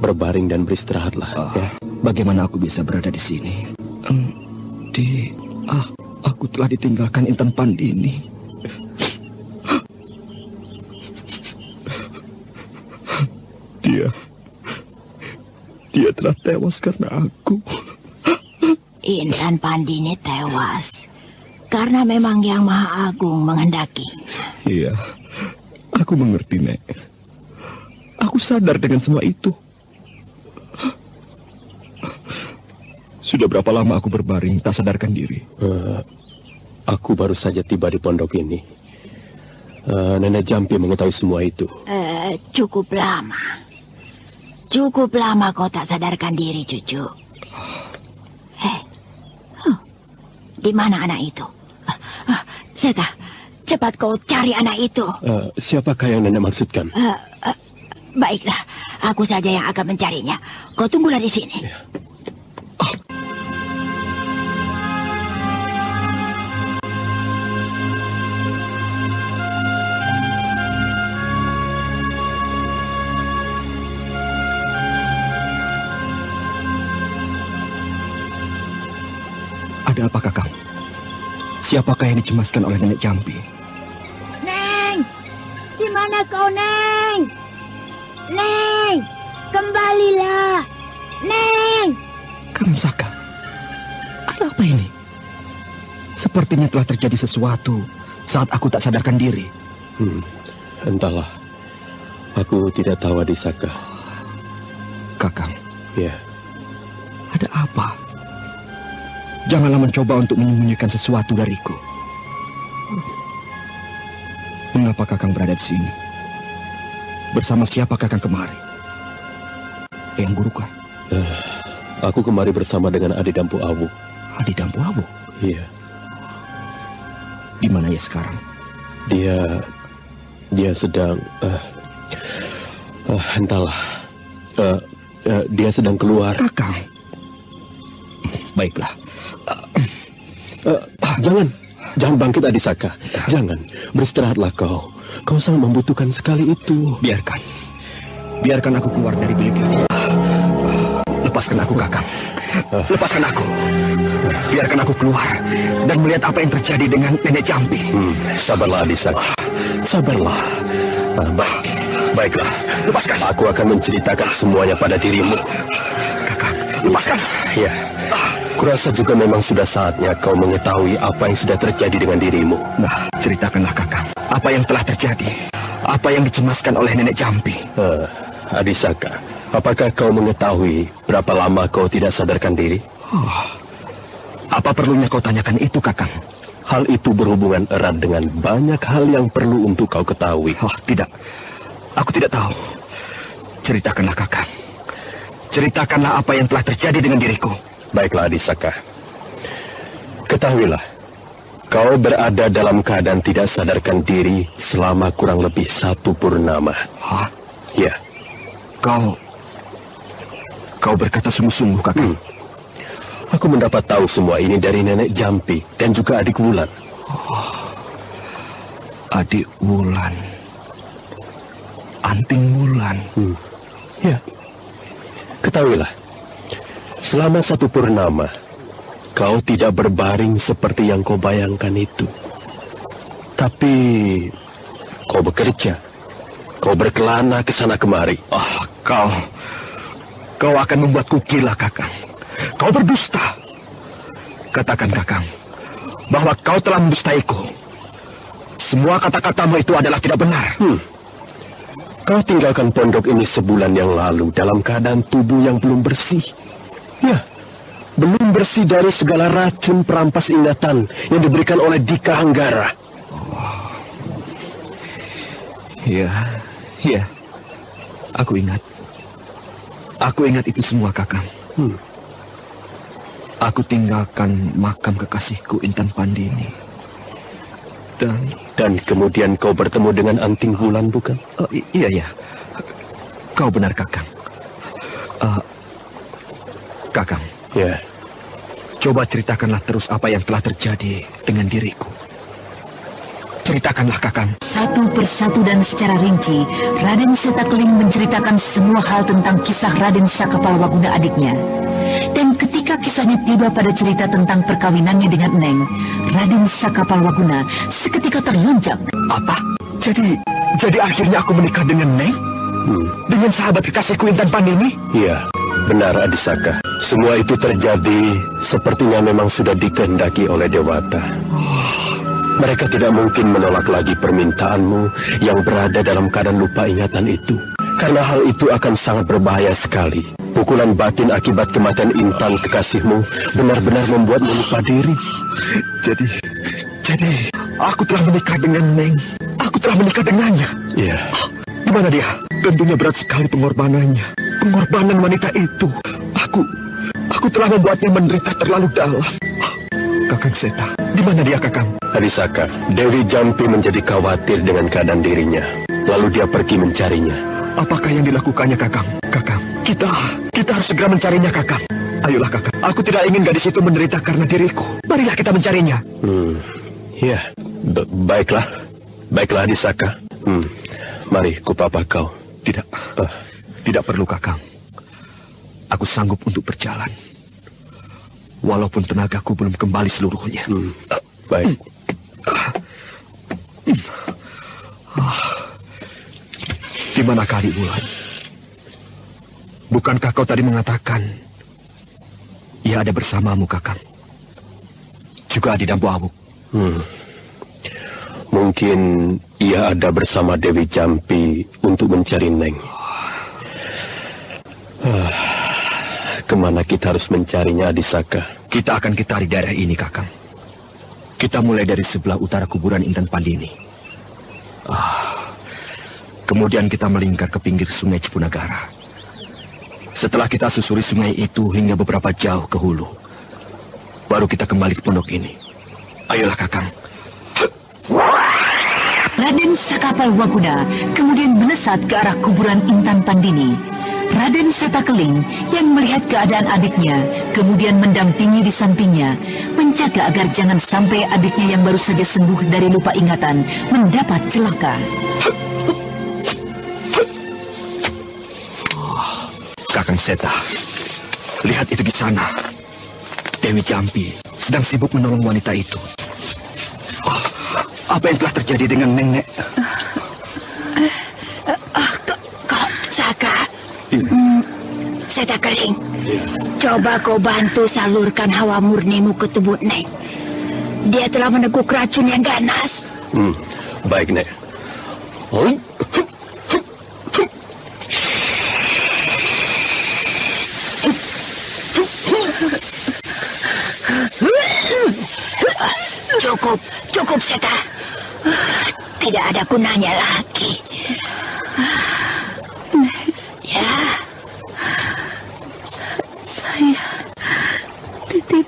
Speaker 12: Berbaring dan beristirahatlah, ya.
Speaker 14: Bagaimana aku bisa berada di sini? Aku telah ditinggalkan Intan Pandini. Dia telah tewas karena aku.
Speaker 11: Intan Pandini tewas karena memang Yang Maha Agung menghendakinya.
Speaker 14: Iya, aku mengerti, Nek. Aku sadar dengan semua itu. Sudah berapa lama aku berbaring tak sadarkan diri?
Speaker 12: Aku baru saja tiba di pondok ini. Nenek Jampi mengetahui semua itu.
Speaker 11: Cukup lama. Cukup lama kau tak sadarkan diri, cucu. Di mana anak itu? Seta, cepat kau cari anak itu.
Speaker 12: Siapakah yang nenek maksudkan?
Speaker 11: Baiklah, aku saja yang akan mencarinya. Kau tunggulah di sini.
Speaker 12: Ya.
Speaker 14: Ada apa, Kakang? Siapakah yang dicemaskan oleh Nenek Jampi?
Speaker 11: Neng! Di mana kau, Neng? Neng! Kembalilah! Neng!
Speaker 14: Kakang Saka, ada apa ini? Sepertinya telah terjadi sesuatu saat aku tak sadarkan diri.
Speaker 12: Entahlah. Aku tidak tahu, Adisaka.
Speaker 14: Kakang.
Speaker 12: Ya.
Speaker 14: Ada apa? Janganlah mencoba untuk menyembunyikan sesuatu dariku. Mengapa Kakang berada di sini? Bersama siapa Kakang kemari? Eyang Gurukah?
Speaker 12: Aku kemari bersama dengan Adi Dampu Awu.
Speaker 14: Adi Dampu Awu?
Speaker 12: Iya.
Speaker 14: Di mana ia sekarang?
Speaker 12: Dia sedang... entahlah. Dia sedang keluar.
Speaker 14: Kakang. Baiklah.
Speaker 12: Jangan bangkit, Adisaka. Jangan. Beristirahatlah kau. Kau sangat membutuhkan sekali itu.
Speaker 14: Biarkan aku keluar dari bilik ini. Lepaskan aku, Kakang. Lepaskan aku. Biarkan aku keluar dan melihat apa yang terjadi dengan Nenek Jampi.
Speaker 12: Sabarlah, Adisaka. Sabarlah. Baiklah.
Speaker 14: Lepaskan.
Speaker 12: Aku akan menceritakan semuanya pada dirimu.
Speaker 14: Kakang, lepaskan.
Speaker 12: Ya. Kurasa juga memang sudah saatnya kau mengetahui apa yang sudah terjadi dengan dirimu.
Speaker 14: Nah, ceritakanlah, Kakang. Apa yang telah terjadi? Apa yang dicemaskan oleh Nenek Jampi?
Speaker 12: Adisaka, apakah kau mengetahui berapa lama kau tidak sadarkan diri?
Speaker 14: Apa perlunya kau tanyakan itu, Kakang?
Speaker 12: Hal itu berhubungan erat dengan banyak hal yang perlu untuk kau ketahui.
Speaker 14: Tidak. Aku tidak tahu. Ceritakanlah, Kakang. Ceritakanlah apa yang telah terjadi dengan diriku.
Speaker 12: Baiklah, Adisaka. Ketahuilah, kau berada dalam keadaan tidak sadarkan diri selama kurang lebih 1 purnama. Ya.
Speaker 14: Kau berkata sungguh-sungguh, Kakang.
Speaker 12: Aku mendapat tahu semua ini dari Nenek Jampi dan juga Adik Wulan.
Speaker 14: Adik Wulan. Anting Wulan.
Speaker 12: Ya. Ketahuilah, selama 1 purnama, kau tidak berbaring seperti yang kau bayangkan itu. Tapi kau bekerja. Kau berkelana ke sana kemari.
Speaker 14: Kau akan membuatku gila, Kakang. Kau berdusta. Katakan, Kakang, bahwa kau telah mendustaiku. Semua kata-katamu itu adalah tidak benar.
Speaker 12: Kau tinggalkan pondok ini sebulan yang lalu dalam keadaan tubuh yang belum bersih. Ya, belum bersih dari segala racun perampas ingatan yang diberikan oleh Dika Anggara.
Speaker 14: Ya, aku ingat. Aku ingat itu semua, Kakang. Aku tinggalkan makam kekasihku Intan Pandini.
Speaker 12: Dan kemudian kau bertemu dengan Anting Wulan, bukan?
Speaker 14: Iya. Kau benar, Kakang. Kakang.
Speaker 12: Ya.
Speaker 14: Coba ceritakanlah terus apa yang telah terjadi dengan diriku. Ceritakanlah, Kakang.
Speaker 9: Satu persatu dan secara rinci, Raden Setakling menceritakan semua hal tentang kisah Raden Sakapalwaguna adiknya. Dan ketika kisahnya tiba pada cerita tentang perkawinannya dengan Neng, Raden Sakapalwaguna seketika terlonjak.
Speaker 14: Apa? Jadi akhirnya aku menikah dengan Neng? Dengan sahabat kekasihku Intan Pandini?
Speaker 12: Iya, benar Adisaka. Semua itu terjadi sepertinya memang sudah dikehendaki oleh Dewata. Mereka tidak mungkin menolak lagi permintaanmu yang berada dalam keadaan lupa ingatan itu. Karena hal itu akan sangat berbahaya sekali. Pukulan batin akibat kematian Intan kekasihmu benar-benar membuatmu lupa diri.
Speaker 14: Jadi aku telah menikah dengan Neng. Aku telah menikah dengannya.
Speaker 12: Iya.
Speaker 14: Di mana dia? Tentunya berat sekali pengorbanannya. Pengorbanan wanita itu. Aku telah membuatnya menderita terlalu dalam. Kakang Seta, di mana dia, Kakang?
Speaker 12: Adisaka, Dewi Jampi menjadi khawatir dengan keadaan dirinya. Lalu dia pergi mencarinya.
Speaker 14: Apakah yang dilakukannya, Kakang? Kakang, kita harus segera mencarinya, Kakang. Ayolah, Kakang. Aku tidak ingin gadis itu menderita karena diriku. Marilah kita mencarinya.
Speaker 12: Ya, baiklah. Baiklah, Adisaka. Mari, kupapa kau.
Speaker 14: Tidak perlu, Kakang. Aku sanggup untuk berjalan. Walaupun tenagaku belum kembali seluruhnya.
Speaker 12: Baik.
Speaker 14: Di mana Adik Wulan? Bukankah kau tadi mengatakan ia ada bersamamu, Kakang? Juga di Dampu Awuk.
Speaker 12: Mungkin ia ada bersama Dewi Jampi untuk mencari Neng. Kemana kita harus mencarinya, Adisaka?
Speaker 14: Kita akan kitari daerah ini, Kakang. Kita mulai dari sebelah utara kuburan Intan Pandini. Kemudian kita melingkar ke pinggir sungai Cipunagara. Setelah kita susuri sungai itu hingga beberapa jauh ke hulu, baru kita kembali ke pondok ini. Ayolah, Kakang.
Speaker 9: Raden Sakapalwaguna kemudian melesat ke arah kuburan Intan Pandini. Raden Setakling yang melihat keadaan adiknya kemudian mendampingi di sampingnya, menjaga agar jangan sampai adiknya yang baru saja sembuh dari lupa ingatan mendapat celaka.
Speaker 14: Kakang Seta, lihat itu di sana. Dewi Jampi sedang sibuk menolong wanita itu. Apa yang telah terjadi dengan Nenek?
Speaker 11: Kau, Saka. Setakling, coba kau bantu salurkan hawa murnimu ke tubuh Neng. Dia telah meneguk racun yang ganas.
Speaker 12: Baik, Nek.
Speaker 11: Cukup, Seta. Tidak ada gunanya lagi. Ya.
Speaker 3: Saya titip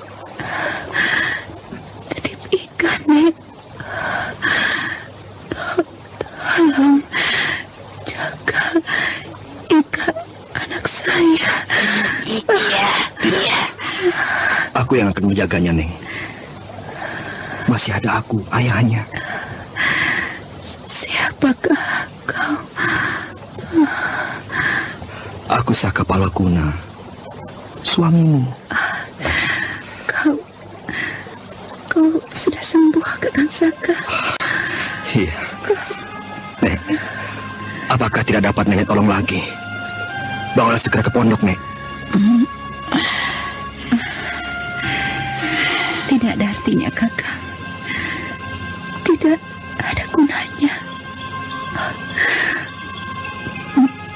Speaker 3: ikan, Nek. Tolong jaga ikan anak saya.
Speaker 11: Iya.
Speaker 14: Aku yang akan menjaganya, Neng. Masih ada aku, ayahnya.
Speaker 3: Siapakah kau?
Speaker 14: Aku Sakapalwaguna, suamimu.
Speaker 3: Kau sudah sembuh, Kakang Saka?
Speaker 14: Iya. Nek, apakah tidak dapat Nenek tolong lagi? Bawalah segera ke pondok, Nek.
Speaker 3: Tidak ada artinya, Kakang. Tidak ada gunanya.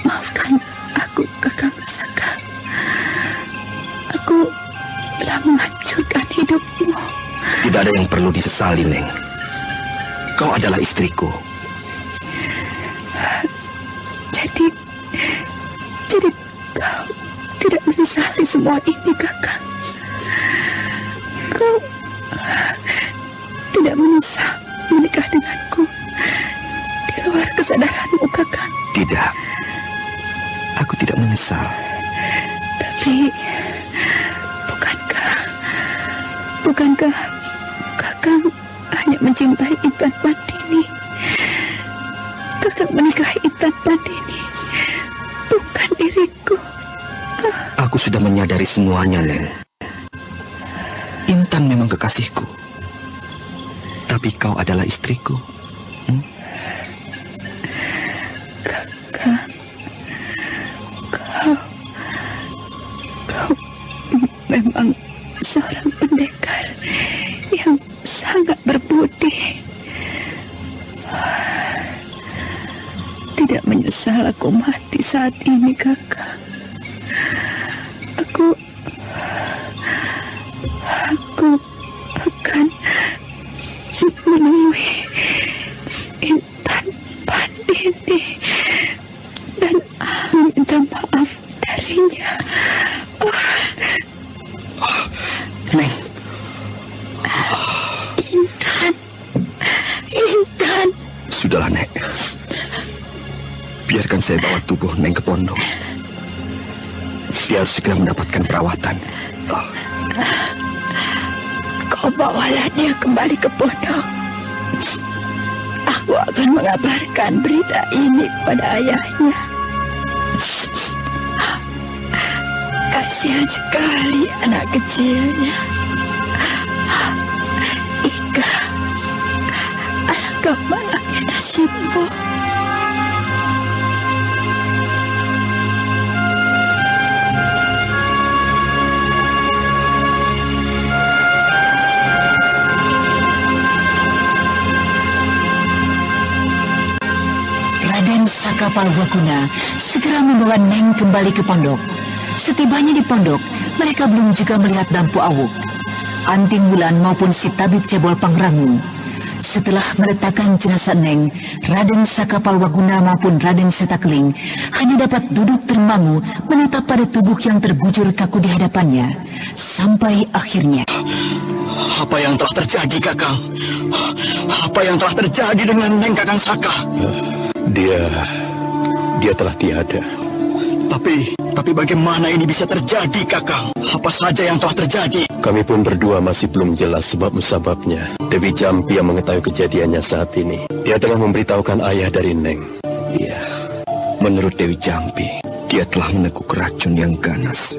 Speaker 3: Maafkan aku, Kakang Saka. Aku menghancurkan hidupmu.
Speaker 14: Tidak ada yang perlu disesali, Neng. Kau adalah istriku.
Speaker 3: Jadi kau tidak menyesali semua ini, Kakang. Kau tidak menyesal menikah denganku di luar kesadaranmu, Kakang.
Speaker 14: Tidak. Aku tidak menyesal.
Speaker 3: Tapi bukankah Kakang hanya mencintai Intan Pandini? Kakang menikahi Intan Pandini, bukan diriku.
Speaker 14: Aku sudah menyadari semuanya, Neng. Intan memang kekasihku. Tapi kau adalah istriku.
Speaker 3: Kakang, kau memang seorang pendekar yang sangat berbudi. Tidak menyesal aku mati saat ini, Kakang. Aku akan menemui Intan Pandini dan meminta maaf darinya.
Speaker 14: Neng.
Speaker 3: Intan.
Speaker 14: Sudahlah, Nek. Biarkan saya bawa tubuh Neng ke pondok. Dia harus segera mendapatkan perawatan.
Speaker 3: Kau bawalah dia kembali ke pondok. Aku akan mengabarkan berita ini kepada ayahnya. Kasihan sekali anak kecilnya. Ika, alangkah malangnya nasibmu.
Speaker 9: Raden Sakapalwaguna segera membawa Neng kembali ke pondok. Setibanya di pondok, mereka belum juga melihat Dampu Awuk, Anting Wulan maupun si tabib cebol Pangrangu. Setelah meletakkan jenazah Neng, Raden Sakapalwaguna maupun Raden Setakling hanya dapat duduk termangu menatap pada tubuh yang terbujur kaku di hadapannya. Sampai akhirnya...
Speaker 14: Apa yang telah terjadi, Kakang? Apa yang telah terjadi dengan Neng Kakang Saka?
Speaker 12: Dia telah tiada.
Speaker 14: Tapi bagaimana ini bisa terjadi, Kakang? Apa saja yang telah terjadi?
Speaker 12: Kami pun berdua masih belum jelas sebab-musababnya. Dewi Jampi yang mengetahui kejadiannya saat ini. Dia telah memberitahukan ayah dari Neng.
Speaker 14: Iya, menurut Dewi Jampi, dia telah meneguk racun yang ganas.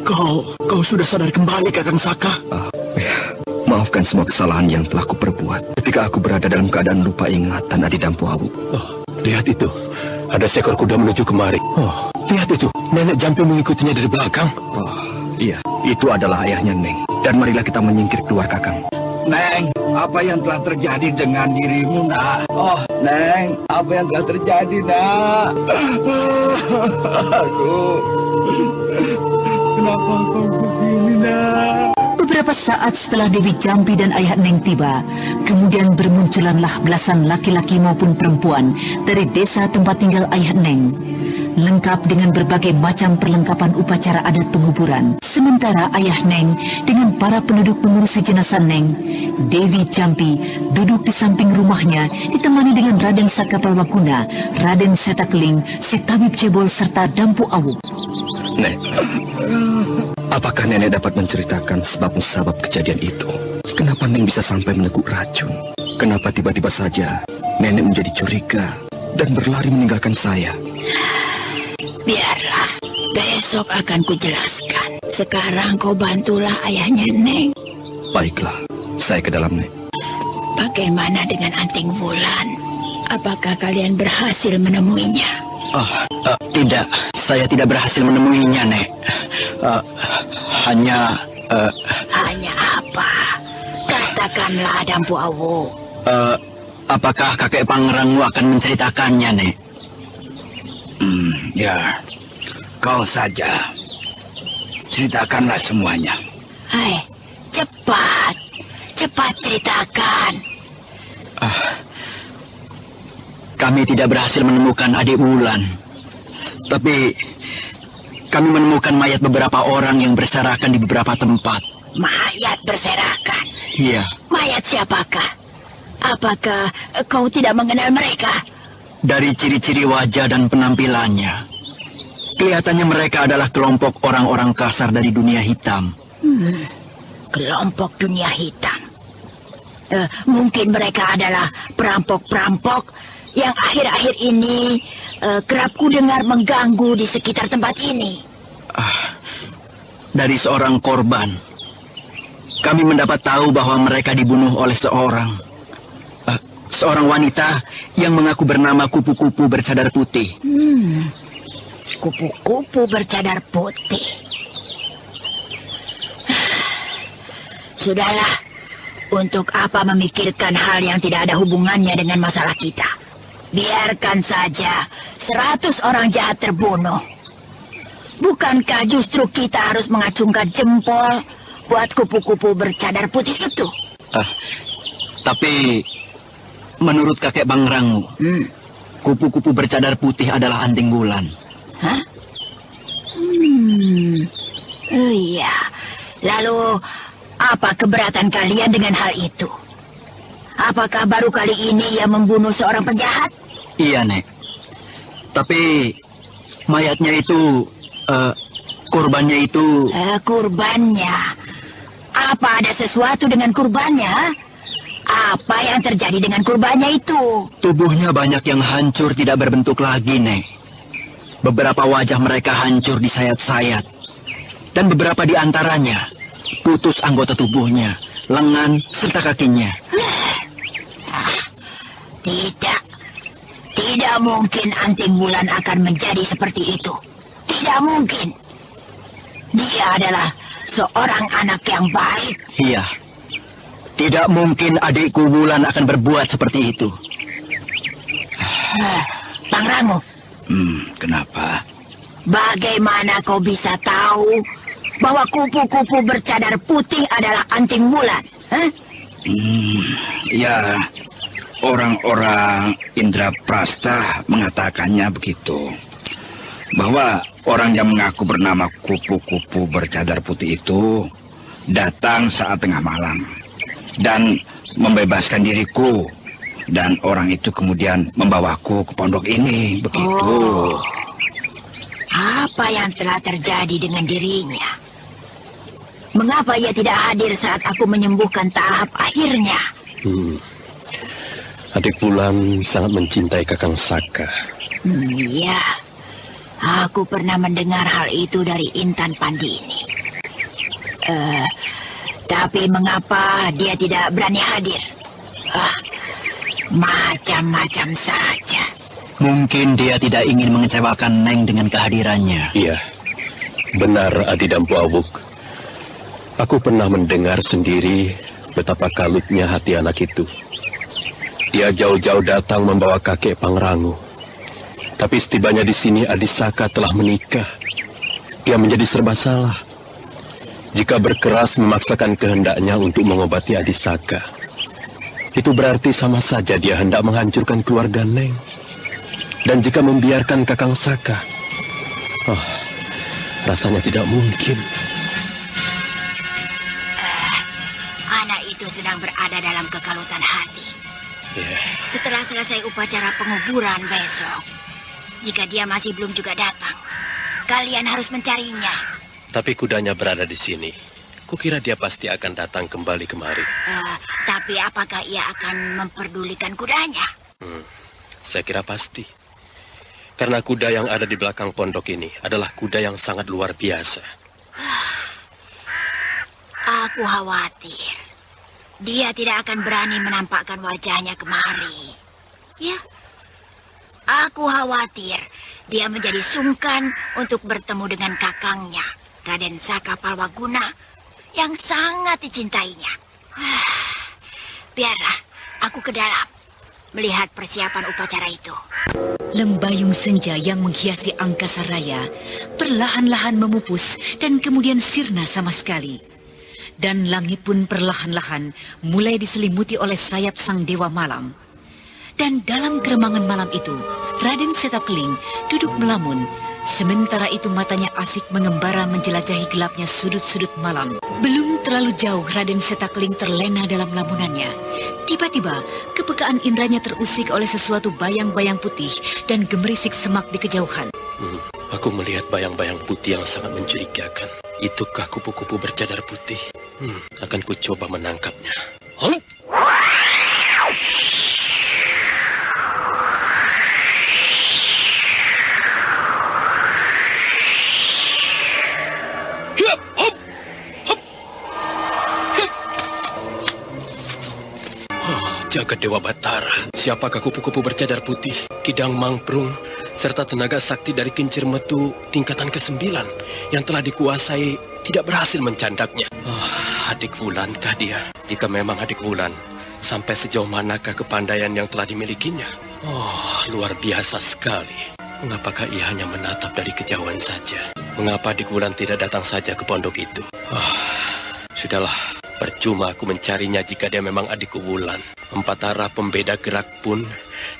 Speaker 14: Kau sudah sadar kembali, Kakang Saka? Maafkan semua kesalahan yang telah kuperbuat ketika aku berada dalam keadaan lupa ingatan Adi Dampu Awuk.
Speaker 12: Lihat itu. Ada seekor kuda menuju kemari. Lihat itu. Nenek Jampi mengikutinya dari belakang.
Speaker 14: Iya. Itu adalah ayahnya, Neng. Dan marilah kita menyingkir keluar, Kakang.
Speaker 5: Neng, apa yang telah terjadi dengan dirimu, nak? Neng, apa yang telah terjadi, nak? Kenapa kau begini, nak?
Speaker 9: Beberapa saat setelah Dewi Jampi dan ayah Neng tiba, kemudian bermunculanlah belasan laki-laki maupun perempuan dari desa tempat tinggal ayah Neng, lengkap dengan berbagai macam perlengkapan upacara adat penguburan. Sementara ayah Neng dengan para penduduk mengurusi jenazah Neng, Dewi Jampi duduk di samping rumahnya ditemani dengan Raden Sakapalwaguna, Raden Setakling, si tabib cebol serta Dampu Awuk.
Speaker 14: Nek, apakah nenek dapat menceritakan sebab-musabab kejadian itu? Kenapa Neng bisa sampai meneguk racun? Kenapa tiba-tiba saja nenek menjadi curiga dan berlari meninggalkan saya?
Speaker 11: Biarlah, besok akan kujelaskan. Sekarang kau bantulah ayahnya Neng.
Speaker 14: Baiklah, saya ke dalam, Nek.
Speaker 11: Bagaimana dengan Anting Wulan? Apakah kalian berhasil menemuinya?
Speaker 14: Tidak, saya tidak berhasil menemuinya, Nek. Hanya
Speaker 11: apa? Katakanlah, Dampu Awuk.
Speaker 14: Apakah kakek Pangrangu akan menceritakannya, Nek?
Speaker 5: Ya, kau saja. Ceritakanlah semuanya.
Speaker 11: Hai, cepat ceritakan.
Speaker 13: Kami tidak berhasil menemukan adik Wulan. Tapi kami menemukan mayat beberapa orang yang berserakan di beberapa tempat.
Speaker 11: Mayat berserakan?
Speaker 13: Iya.
Speaker 11: Mayat siapakah? Apakah kau tidak mengenal mereka?
Speaker 13: Dari ciri-ciri wajah dan penampilannya, kelihatannya mereka adalah kelompok orang-orang kasar dari dunia hitam.
Speaker 11: Kelompok dunia hitam. Mungkin mereka adalah perampok-perampok yang akhir-akhir ini kerap kudengar mengganggu di sekitar tempat ini.
Speaker 13: Dari seorang korban, kami mendapat tahu bahwa mereka dibunuh oleh seorang wanita yang mengaku bernama Kupu-Kupu Bercadar Putih.
Speaker 11: Kupu-kupu bercadar putih. Sudahlah, untuk apa memikirkan hal yang tidak ada hubungannya dengan masalah kita? Biarkan saja 100 orang jahat terbunuh. Bukankah justru kita harus mengacungkan jempol buat kupu-kupu bercadar putih itu?
Speaker 13: Tapi menurut kakek Bang Rangu, kupu-kupu bercadar putih adalah anting Wulan.
Speaker 11: Hah? Oh iya. Lalu apa keberatan kalian dengan hal itu? Apakah baru kali ini ia membunuh seorang penjahat?
Speaker 13: Iya, Nek. Tapi mayatnya itu, kurbannya itu...
Speaker 11: Kurbannya? Apa ada sesuatu dengan kurbannya? Apa yang terjadi dengan kurbannya itu?
Speaker 13: Tubuhnya banyak yang hancur tidak berbentuk lagi, Nek. Beberapa wajah mereka hancur disayat-sayat. Dan beberapa di antaranya putus anggota tubuhnya, lengan, serta kakinya.
Speaker 11: Tidak mungkin anting Wulan akan menjadi seperti itu. Tidak mungkin. Dia adalah seorang anak yang baik.
Speaker 13: Iya. Tidak mungkin adikku Wulan akan berbuat seperti itu.
Speaker 11: Bang Rangu.
Speaker 5: Kenapa?
Speaker 11: Bagaimana kau bisa tahu bahwa kupu-kupu bercadar putih adalah anting Wulan?
Speaker 5: Ya, orang-orang Indraprasta mengatakannya begitu. Bahwa orang yang mengaku bernama kupu-kupu bercadar putih itu datang saat tengah malam dan membebaskan diriku. Dan orang itu kemudian membawaku ke pondok ini, begitu.
Speaker 11: Apa yang telah terjadi dengan dirinya? Mengapa ia tidak hadir saat aku menyembuhkan tahap akhirnya?
Speaker 12: Adik Wulan sangat mencintai Kakang Saka.
Speaker 11: Iya, aku pernah mendengar hal itu dari Intan Pandini. Tapi mengapa dia tidak berani hadir? Macam-macam saja.
Speaker 13: Mungkin dia tidak ingin mengecewakan Neng dengan kehadirannya.
Speaker 12: Iya, benar Adi Dampu Awuk. Aku pernah mendengar sendiri betapa kalutnya hati anak itu. Dia jauh-jauh datang membawa kakek Pangrangu. Tapi setibanya di sini Adi Saka telah menikah. Dia menjadi serba salah. Jika berkeras memaksakan kehendaknya untuk mengobati Adi Saka, itu berarti sama saja dia hendak menghancurkan keluarga Neng. Dan jika membiarkan Kakang Saka, rasanya tidak mungkin.
Speaker 11: Anak itu sedang berada dalam kekalutan hati. Setelah selesai upacara penguburan besok, jika dia masih belum juga datang, kalian harus mencarinya.
Speaker 12: Tapi kudanya berada di sini. Kukira dia pasti akan datang kembali kemari.
Speaker 11: Tapi apakah ia akan memperdulikan kudanya?
Speaker 12: Saya kira pasti. Karena kuda yang ada di belakang pondok ini adalah kuda yang sangat luar biasa.
Speaker 11: Aku khawatir dia tidak akan berani menampakkan wajahnya kemari. Ya, aku khawatir dia menjadi sungkan untuk bertemu dengan kakangnya, Raden Saka Palwaguna, yang sangat dicintainya. Biarlah aku ke dalam melihat persiapan upacara itu.
Speaker 9: Lembayung senja yang menghiasi angkasa raya perlahan-lahan memupus dan kemudian sirna sama sekali. Dan langit pun perlahan-lahan mulai diselimuti oleh sayap sang dewa malam. Dan dalam keremangan malam itu, Raden Setakling duduk melamun. Sementara itu matanya asik mengembara menjelajahi gelapnya sudut-sudut malam. Belum terlalu jauh Raden Setakling terlena dalam lamunannya. Tiba-tiba kepekaan indranya terusik oleh sesuatu bayang-bayang putih dan gemerisik semak di kejauhan.
Speaker 8: Aku melihat bayang-bayang putih yang sangat mencurigakan. Itukah kupu-kupu bercadar putih? Akan kucoba menangkapnya. Jagat Dewa Batara, siapakah kupu-kupu bercadar putih, Kidang Mangprung, serta tenaga sakti dari kincir metu tingkatan ke-9 yang telah dikuasai tidak berhasil mencandaknya. Adik Wulankah dia? Jika memang adik Wulan, sampai sejauh manakah kepandaian yang telah dimilikinya? Luar biasa sekali. Mengapakah ia hanya menatap dari kejauhan saja? Mengapa adik Wulan tidak datang saja ke pondok itu? Sudahlah, percuma aku mencarinya jika dia memang adikku Wulan. Empat arah pembeda gerak pun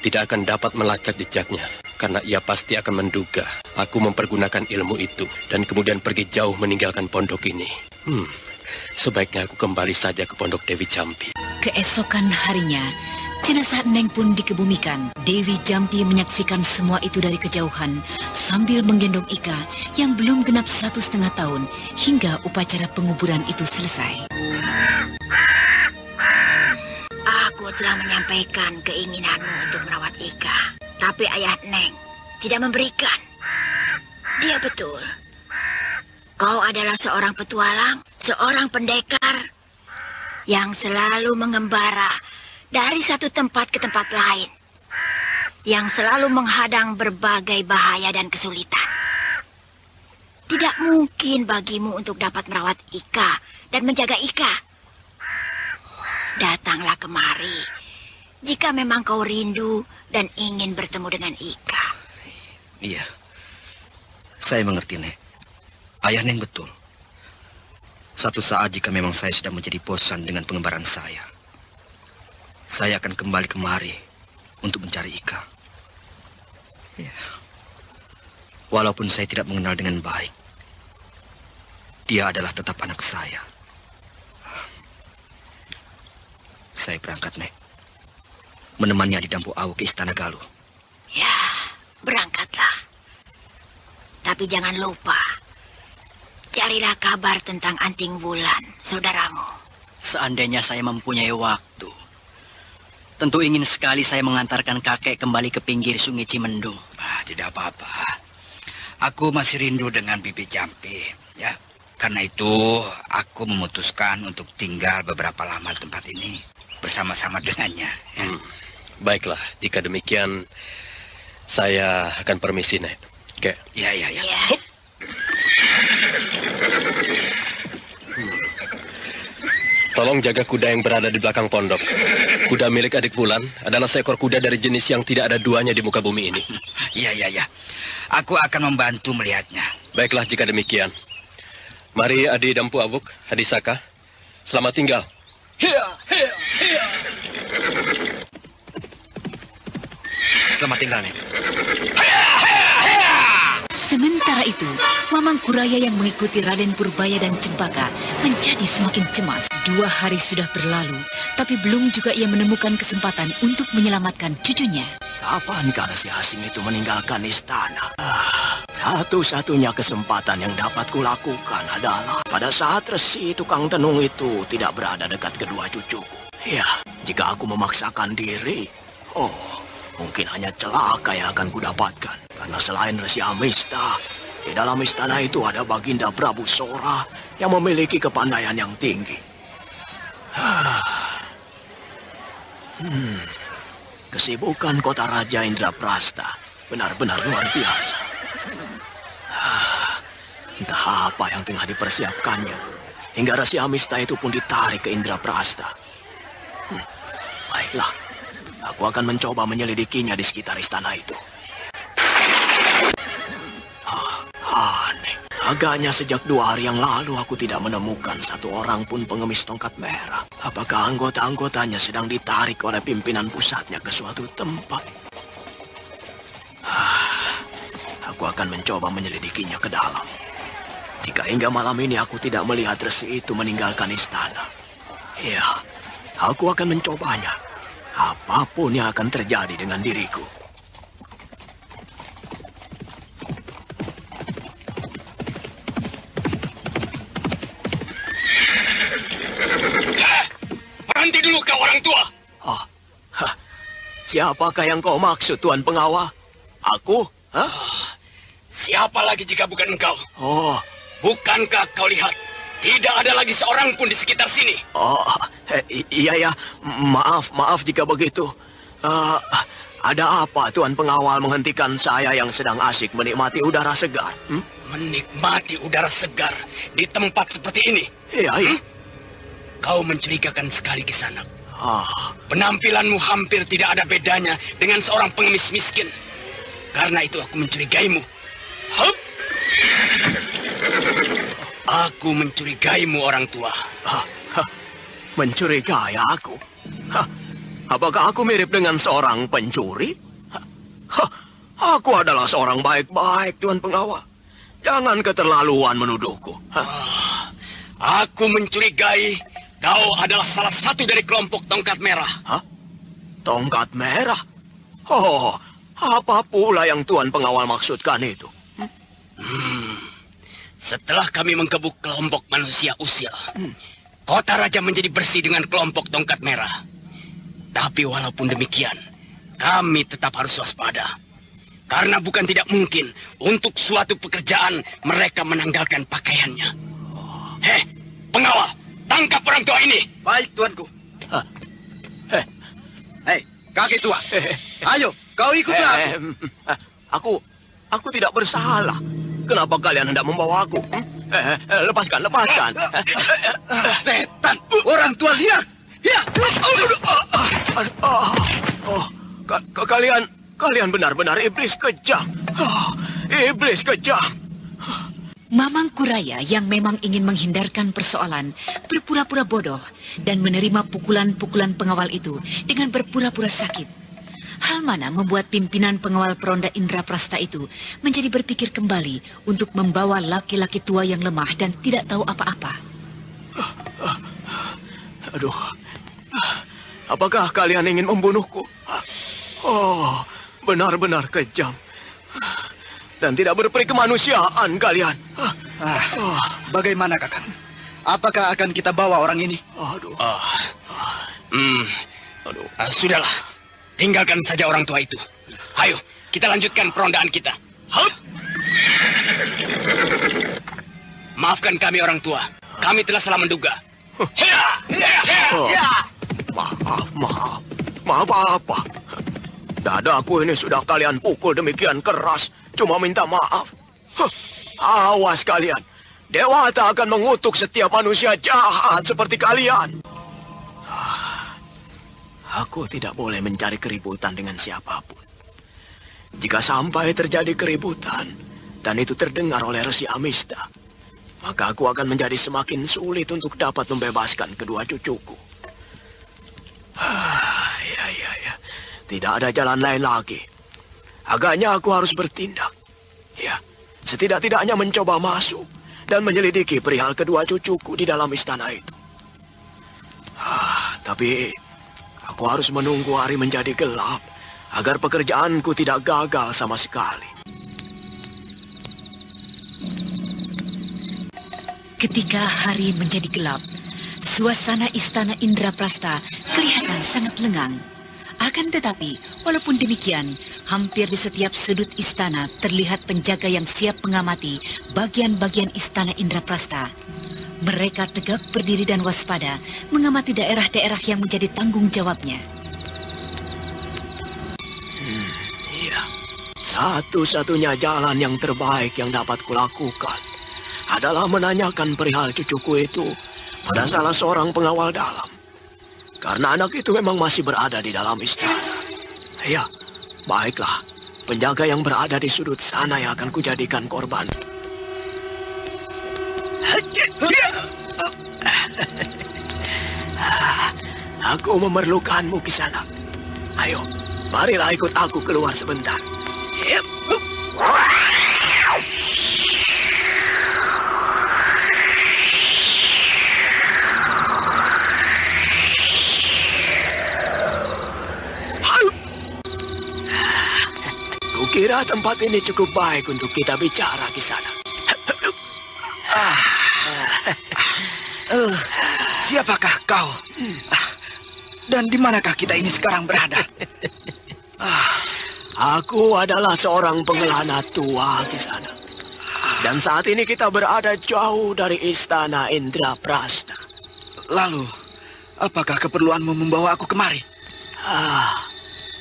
Speaker 8: tidak akan dapat melacak jejaknya, karena ia pasti akan menduga aku mempergunakan ilmu itu dan kemudian pergi jauh meninggalkan pondok ini. Sebaiknya aku kembali saja ke pondok Dewi Jampi.
Speaker 9: Keesokan harinya, jenazah Neng pun dikebumikan. Dewi Jampi menyaksikan semua itu dari kejauhan sambil menggendong Ika yang belum genap 1,5 tahun hingga upacara penguburan itu selesai.
Speaker 11: Aku telah menyampaikan keinginanmu untuk merawat Ika, tapi ayah Neng tidak memberikan. Dia betul. Kau adalah seorang petualang, seorang pendekar yang selalu mengembara dari satu tempat ke tempat lain, yang selalu menghadang berbagai bahaya dan kesulitan. Tidak mungkin bagimu untuk dapat merawat Ika dan menjaga Ika. Datanglah kemari jika memang kau rindu dan ingin bertemu dengan Ika.
Speaker 14: Iya, saya mengerti, Nek. Ayah Neng betul. Satu saat jika memang saya sudah menjadi bosan dengan pengembaraan saya akan kembali kemari untuk mencari Ika. Ya. Walaupun saya tidak mengenal dengan baik, dia adalah tetap anak saya. Saya berangkat, Nek. Menemani Adik Dampu Awu ke Istana Galuh.
Speaker 11: Ya, berangkatlah. Tapi jangan lupa, carilah kabar tentang Anting Wulan, saudaramu.
Speaker 13: Seandainya saya mempunyai waktu, tentu ingin sekali saya mengantarkan kakek kembali ke pinggir Sungai Cimendung.
Speaker 15: Tidak apa-apa. Aku masih rindu dengan Bibi Jampi, ya. Karena itu, aku memutuskan untuk tinggal beberapa lama di tempat ini bersama-sama dengannya. Ya.
Speaker 8: Baiklah, jika demikian, saya akan permisi, Nek. Oke.
Speaker 15: Ya.
Speaker 8: Tolong jaga kuda yang berada di belakang pondok. Kuda milik adik Wulan adalah seekor kuda dari jenis yang tidak ada duanya di muka bumi ini.
Speaker 15: Iya. Aku akan membantu melihatnya.
Speaker 8: Baiklah jika demikian. Mari Adi Dampu Awuk, Adi Saka. Selamat tinggal.
Speaker 14: Selamat tinggal, Nek.
Speaker 9: Sementara itu, Mamang Kuraya yang mengikuti Raden Purbaya dan Cempaka menjadi semakin cemas. 2 hari sudah berlalu, tapi belum juga ia menemukan kesempatan untuk menyelamatkan cucunya.
Speaker 7: Kapankah si Hasim itu meninggalkan istana? Satu-satunya kesempatan yang dapat kulakukan adalah pada saat Resi tukang tenung itu tidak berada dekat kedua cucuku. Ya, jika aku memaksakan diri, mungkin hanya celaka yang akan kudapatkan. Karena selain Resi Amista, di dalam istana itu ada Baginda Prabu Sora yang memiliki kepandaian yang tinggi. Kesibukan kota Raja Indraprasta benar-benar luar biasa. Entah apa yang tengah dipersiapkannya, hingga Resi Amista itu pun ditarik ke Indraprasta. Baiklah, aku akan mencoba menyelidikinya di sekitar istana itu. Aneh, Agaknya sejak 2 hari yang lalu aku tidak menemukan satu orang pun pengemis tongkat merah. Apakah anggota-anggotanya sedang ditarik oleh pimpinan pusatnya ke suatu tempat? Aku akan mencoba menyelidikinya ke dalam. Jika hingga malam ini aku tidak melihat resi itu meninggalkan istana, ya, aku akan mencobanya. Apapun yang akan terjadi dengan diriku.
Speaker 4: Berhenti dulu kau orang tua.
Speaker 7: Oh, siapakah yang kau maksud, Tuan Pengawal? Aku?
Speaker 4: Siapa lagi jika bukan engkau?
Speaker 7: Oh,
Speaker 4: bukankah kau lihat tidak ada lagi seorang pun di sekitar sini?
Speaker 7: Oh, iya ya. Maaf jika begitu. Ada apa Tuan Pengawal menghentikan saya yang sedang asyik menikmati udara segar?
Speaker 4: Menikmati udara segar di tempat seperti ini?
Speaker 7: Iya.
Speaker 4: Kau mencurigakan sekali, Kisanak. Penampilanmu hampir tidak ada bedanya dengan seorang pengemis miskin. Karena itu aku mencurigaimu. Aku mencurigaimu, orang tua.
Speaker 7: Mencurigai aku? Apakah aku mirip dengan seorang pencuri? Aku adalah seorang baik-baik, Tuan Pengawal. Jangan keterlaluan menuduhku.
Speaker 4: Aku mencurigai kau adalah salah satu dari kelompok tongkat merah.
Speaker 7: Tongkat merah? Oh, apa pula yang Tuan Pengawal maksudkan itu?
Speaker 4: Setelah kami menggebuk kelompok manusia usil, kota raja menjadi bersih dengan kelompok tongkat merah. Tapi walaupun demikian, kami tetap harus waspada. Karena bukan tidak mungkin untuk suatu pekerjaan mereka menanggalkan pakaiannya. Hei, pengawal, tangkap orang tua ini.
Speaker 15: Baik, tuanku. Hei, kakek tua. Ayo, kau ikutlah aku.
Speaker 7: Aku tidak bersalah. Kenapa kalian hendak membawa aku? Lepaskan.
Speaker 15: Setan, orang tua liar. Ya.
Speaker 7: Kalian benar-benar iblis kejam. Iblis kejam.
Speaker 9: Mamang Kuraya yang memang ingin menghindarkan persoalan berpura-pura bodoh dan menerima pukulan-pukulan pengawal itu dengan berpura-pura sakit. Hal mana membuat pimpinan pengawal peronda Indraprasta itu menjadi berpikir kembali untuk membawa laki-laki tua yang lemah dan tidak tahu apa-apa.
Speaker 7: Aduh, apakah kalian ingin membunuhku? Oh, benar-benar kejam. Dan tidak berperi kemanusiaan kalian.
Speaker 15: Bagaimana, Kakang? Apakah akan kita bawa orang ini?
Speaker 4: Sudahlah, tinggalkan saja orang tua itu. Ayo, kita lanjutkan perondaan kita. Maafkan kami orang tua. Kami telah salah menduga.
Speaker 7: Maaf apa? Dadaku ini sudah kalian pukul demikian keras. Cuma minta maaf. Awas kalian. Dewata akan mengutuk setiap manusia jahat seperti kalian. Aku tidak boleh mencari keributan dengan siapapun. Jika sampai terjadi keributan, dan itu terdengar oleh Resi Amista, maka aku akan menjadi semakin sulit untuk dapat membebaskan kedua cucuku. Ya. Tidak ada jalan lain lagi. Agaknya aku harus bertindak. Ya, setidak-tidaknya mencoba masuk dan menyelidiki perihal kedua cucuku di dalam istana itu. Tapi aku harus menunggu hari menjadi gelap agar pekerjaanku tidak gagal sama sekali.
Speaker 9: Ketika hari menjadi gelap, suasana istana Indraprasta kelihatan sangat lengang. Akan tetapi, walaupun demikian, hampir di setiap sudut istana terlihat penjaga yang siap mengamati bagian-bagian istana Indraprasta. Mereka tegak berdiri dan waspada mengamati daerah-daerah yang menjadi tanggung jawabnya.
Speaker 7: Iya, satu-satunya jalan yang terbaik yang dapat kulakukan adalah menanyakan perihal cucuku itu pada salah seorang pengawal dalam. Karena anak itu memang masih berada di dalam istana. Ya, baiklah. Penjaga yang berada di sudut sana yang akan kujadikan korban. Aku memerlukanmu Kisanak. Ayo, marilah ikut aku keluar sebentar. Yep. Kukira tempat ini cukup baik untuk kita bicara Kisanak.
Speaker 15: Siapakah kau? Dan di manakah kita ini sekarang berada?
Speaker 7: Aku adalah seorang pengelana tua Kisanak. Dan saat ini kita berada jauh dari istana Indraprasta.
Speaker 15: Lalu, apakah keperluanmu membawa aku kemari?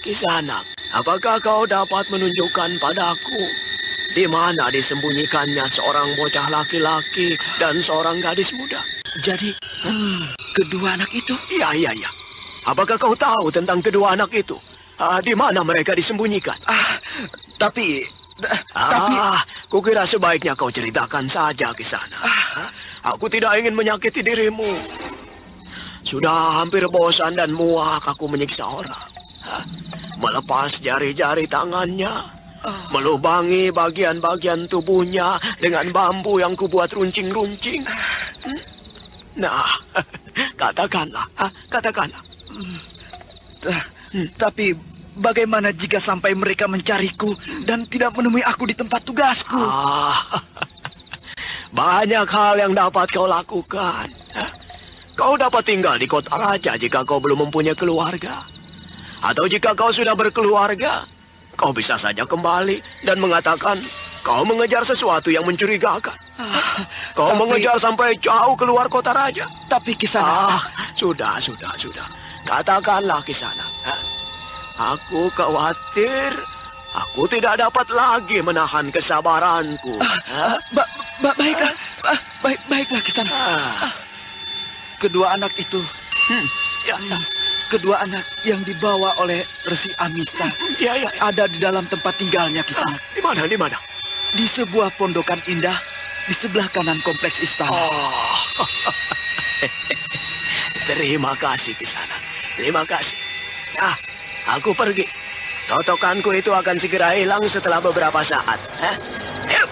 Speaker 7: Kisanak, apakah kau dapat menunjukkan padaku di mana disembunyikannya seorang bocah laki-laki dan seorang gadis muda?
Speaker 15: Jadi, kedua anak itu?
Speaker 7: Iya. Apakah kau tahu tentang kedua anak itu? Di mana mereka disembunyikan?
Speaker 15: Tapi...
Speaker 7: kukira sebaiknya kau ceritakan saja Kisanak. Aku tidak ingin menyakiti dirimu. Sudah hampir bosan dan muak aku menyiksa orang. Melepas jari-jari tangannya, melubangi bagian-bagian tubuhnya dengan bambu yang kubuat runcing-runcing. Nah, katakanlah.
Speaker 15: Tapi bagaimana jika sampai mereka mencariku dan tidak menemui aku di tempat tugasku?
Speaker 7: Banyak hal yang dapat kau lakukan. Kau dapat tinggal di kota raja jika kau belum mempunyai keluarga. Atau jika kau sudah berkeluarga, kau bisa saja kembali dan mengatakan kau mengejar sesuatu yang mencurigakan. Kau mengejar sampai jauh keluar kota raja.
Speaker 15: Tapi Kisanak...
Speaker 7: Sudah. Katakanlah Kisanak. Aku khawatir aku tidak dapat lagi menahan kesabaranku.
Speaker 15: Baiklah Kisanak. Kedua anak itu... Kedua anak yang dibawa oleh Resi Amista ada di dalam tempat tinggalnya Kisanak.
Speaker 7: Di mana?
Speaker 15: Di sebuah pondokan indah di sebelah kanan kompleks istana.
Speaker 7: Terima kasih Kisanak. Terima kasih. Nah, aku pergi. Totokanku itu akan segera hilang setelah beberapa saat. Yup.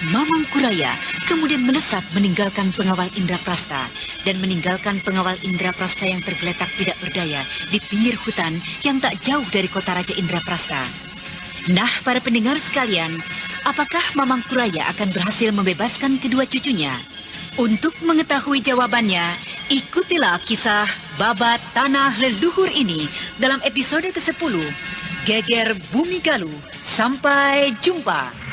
Speaker 9: Mamang Kuraya kemudian melesat meninggalkan pengawal Indraprasta dan meninggalkan pengawal Indraprasta yang tergeletak tidak berdaya di pinggir hutan yang tak jauh dari kota Raja Indraprasta. Nah, para pendengar sekalian, apakah Mamang Kuraya akan berhasil membebaskan kedua cucunya? Untuk mengetahui jawabannya, ikutilah kisah Babat Tanah Leluhur ini dalam episode ke-10, Geger Bumi Galuh. Sampai jumpa.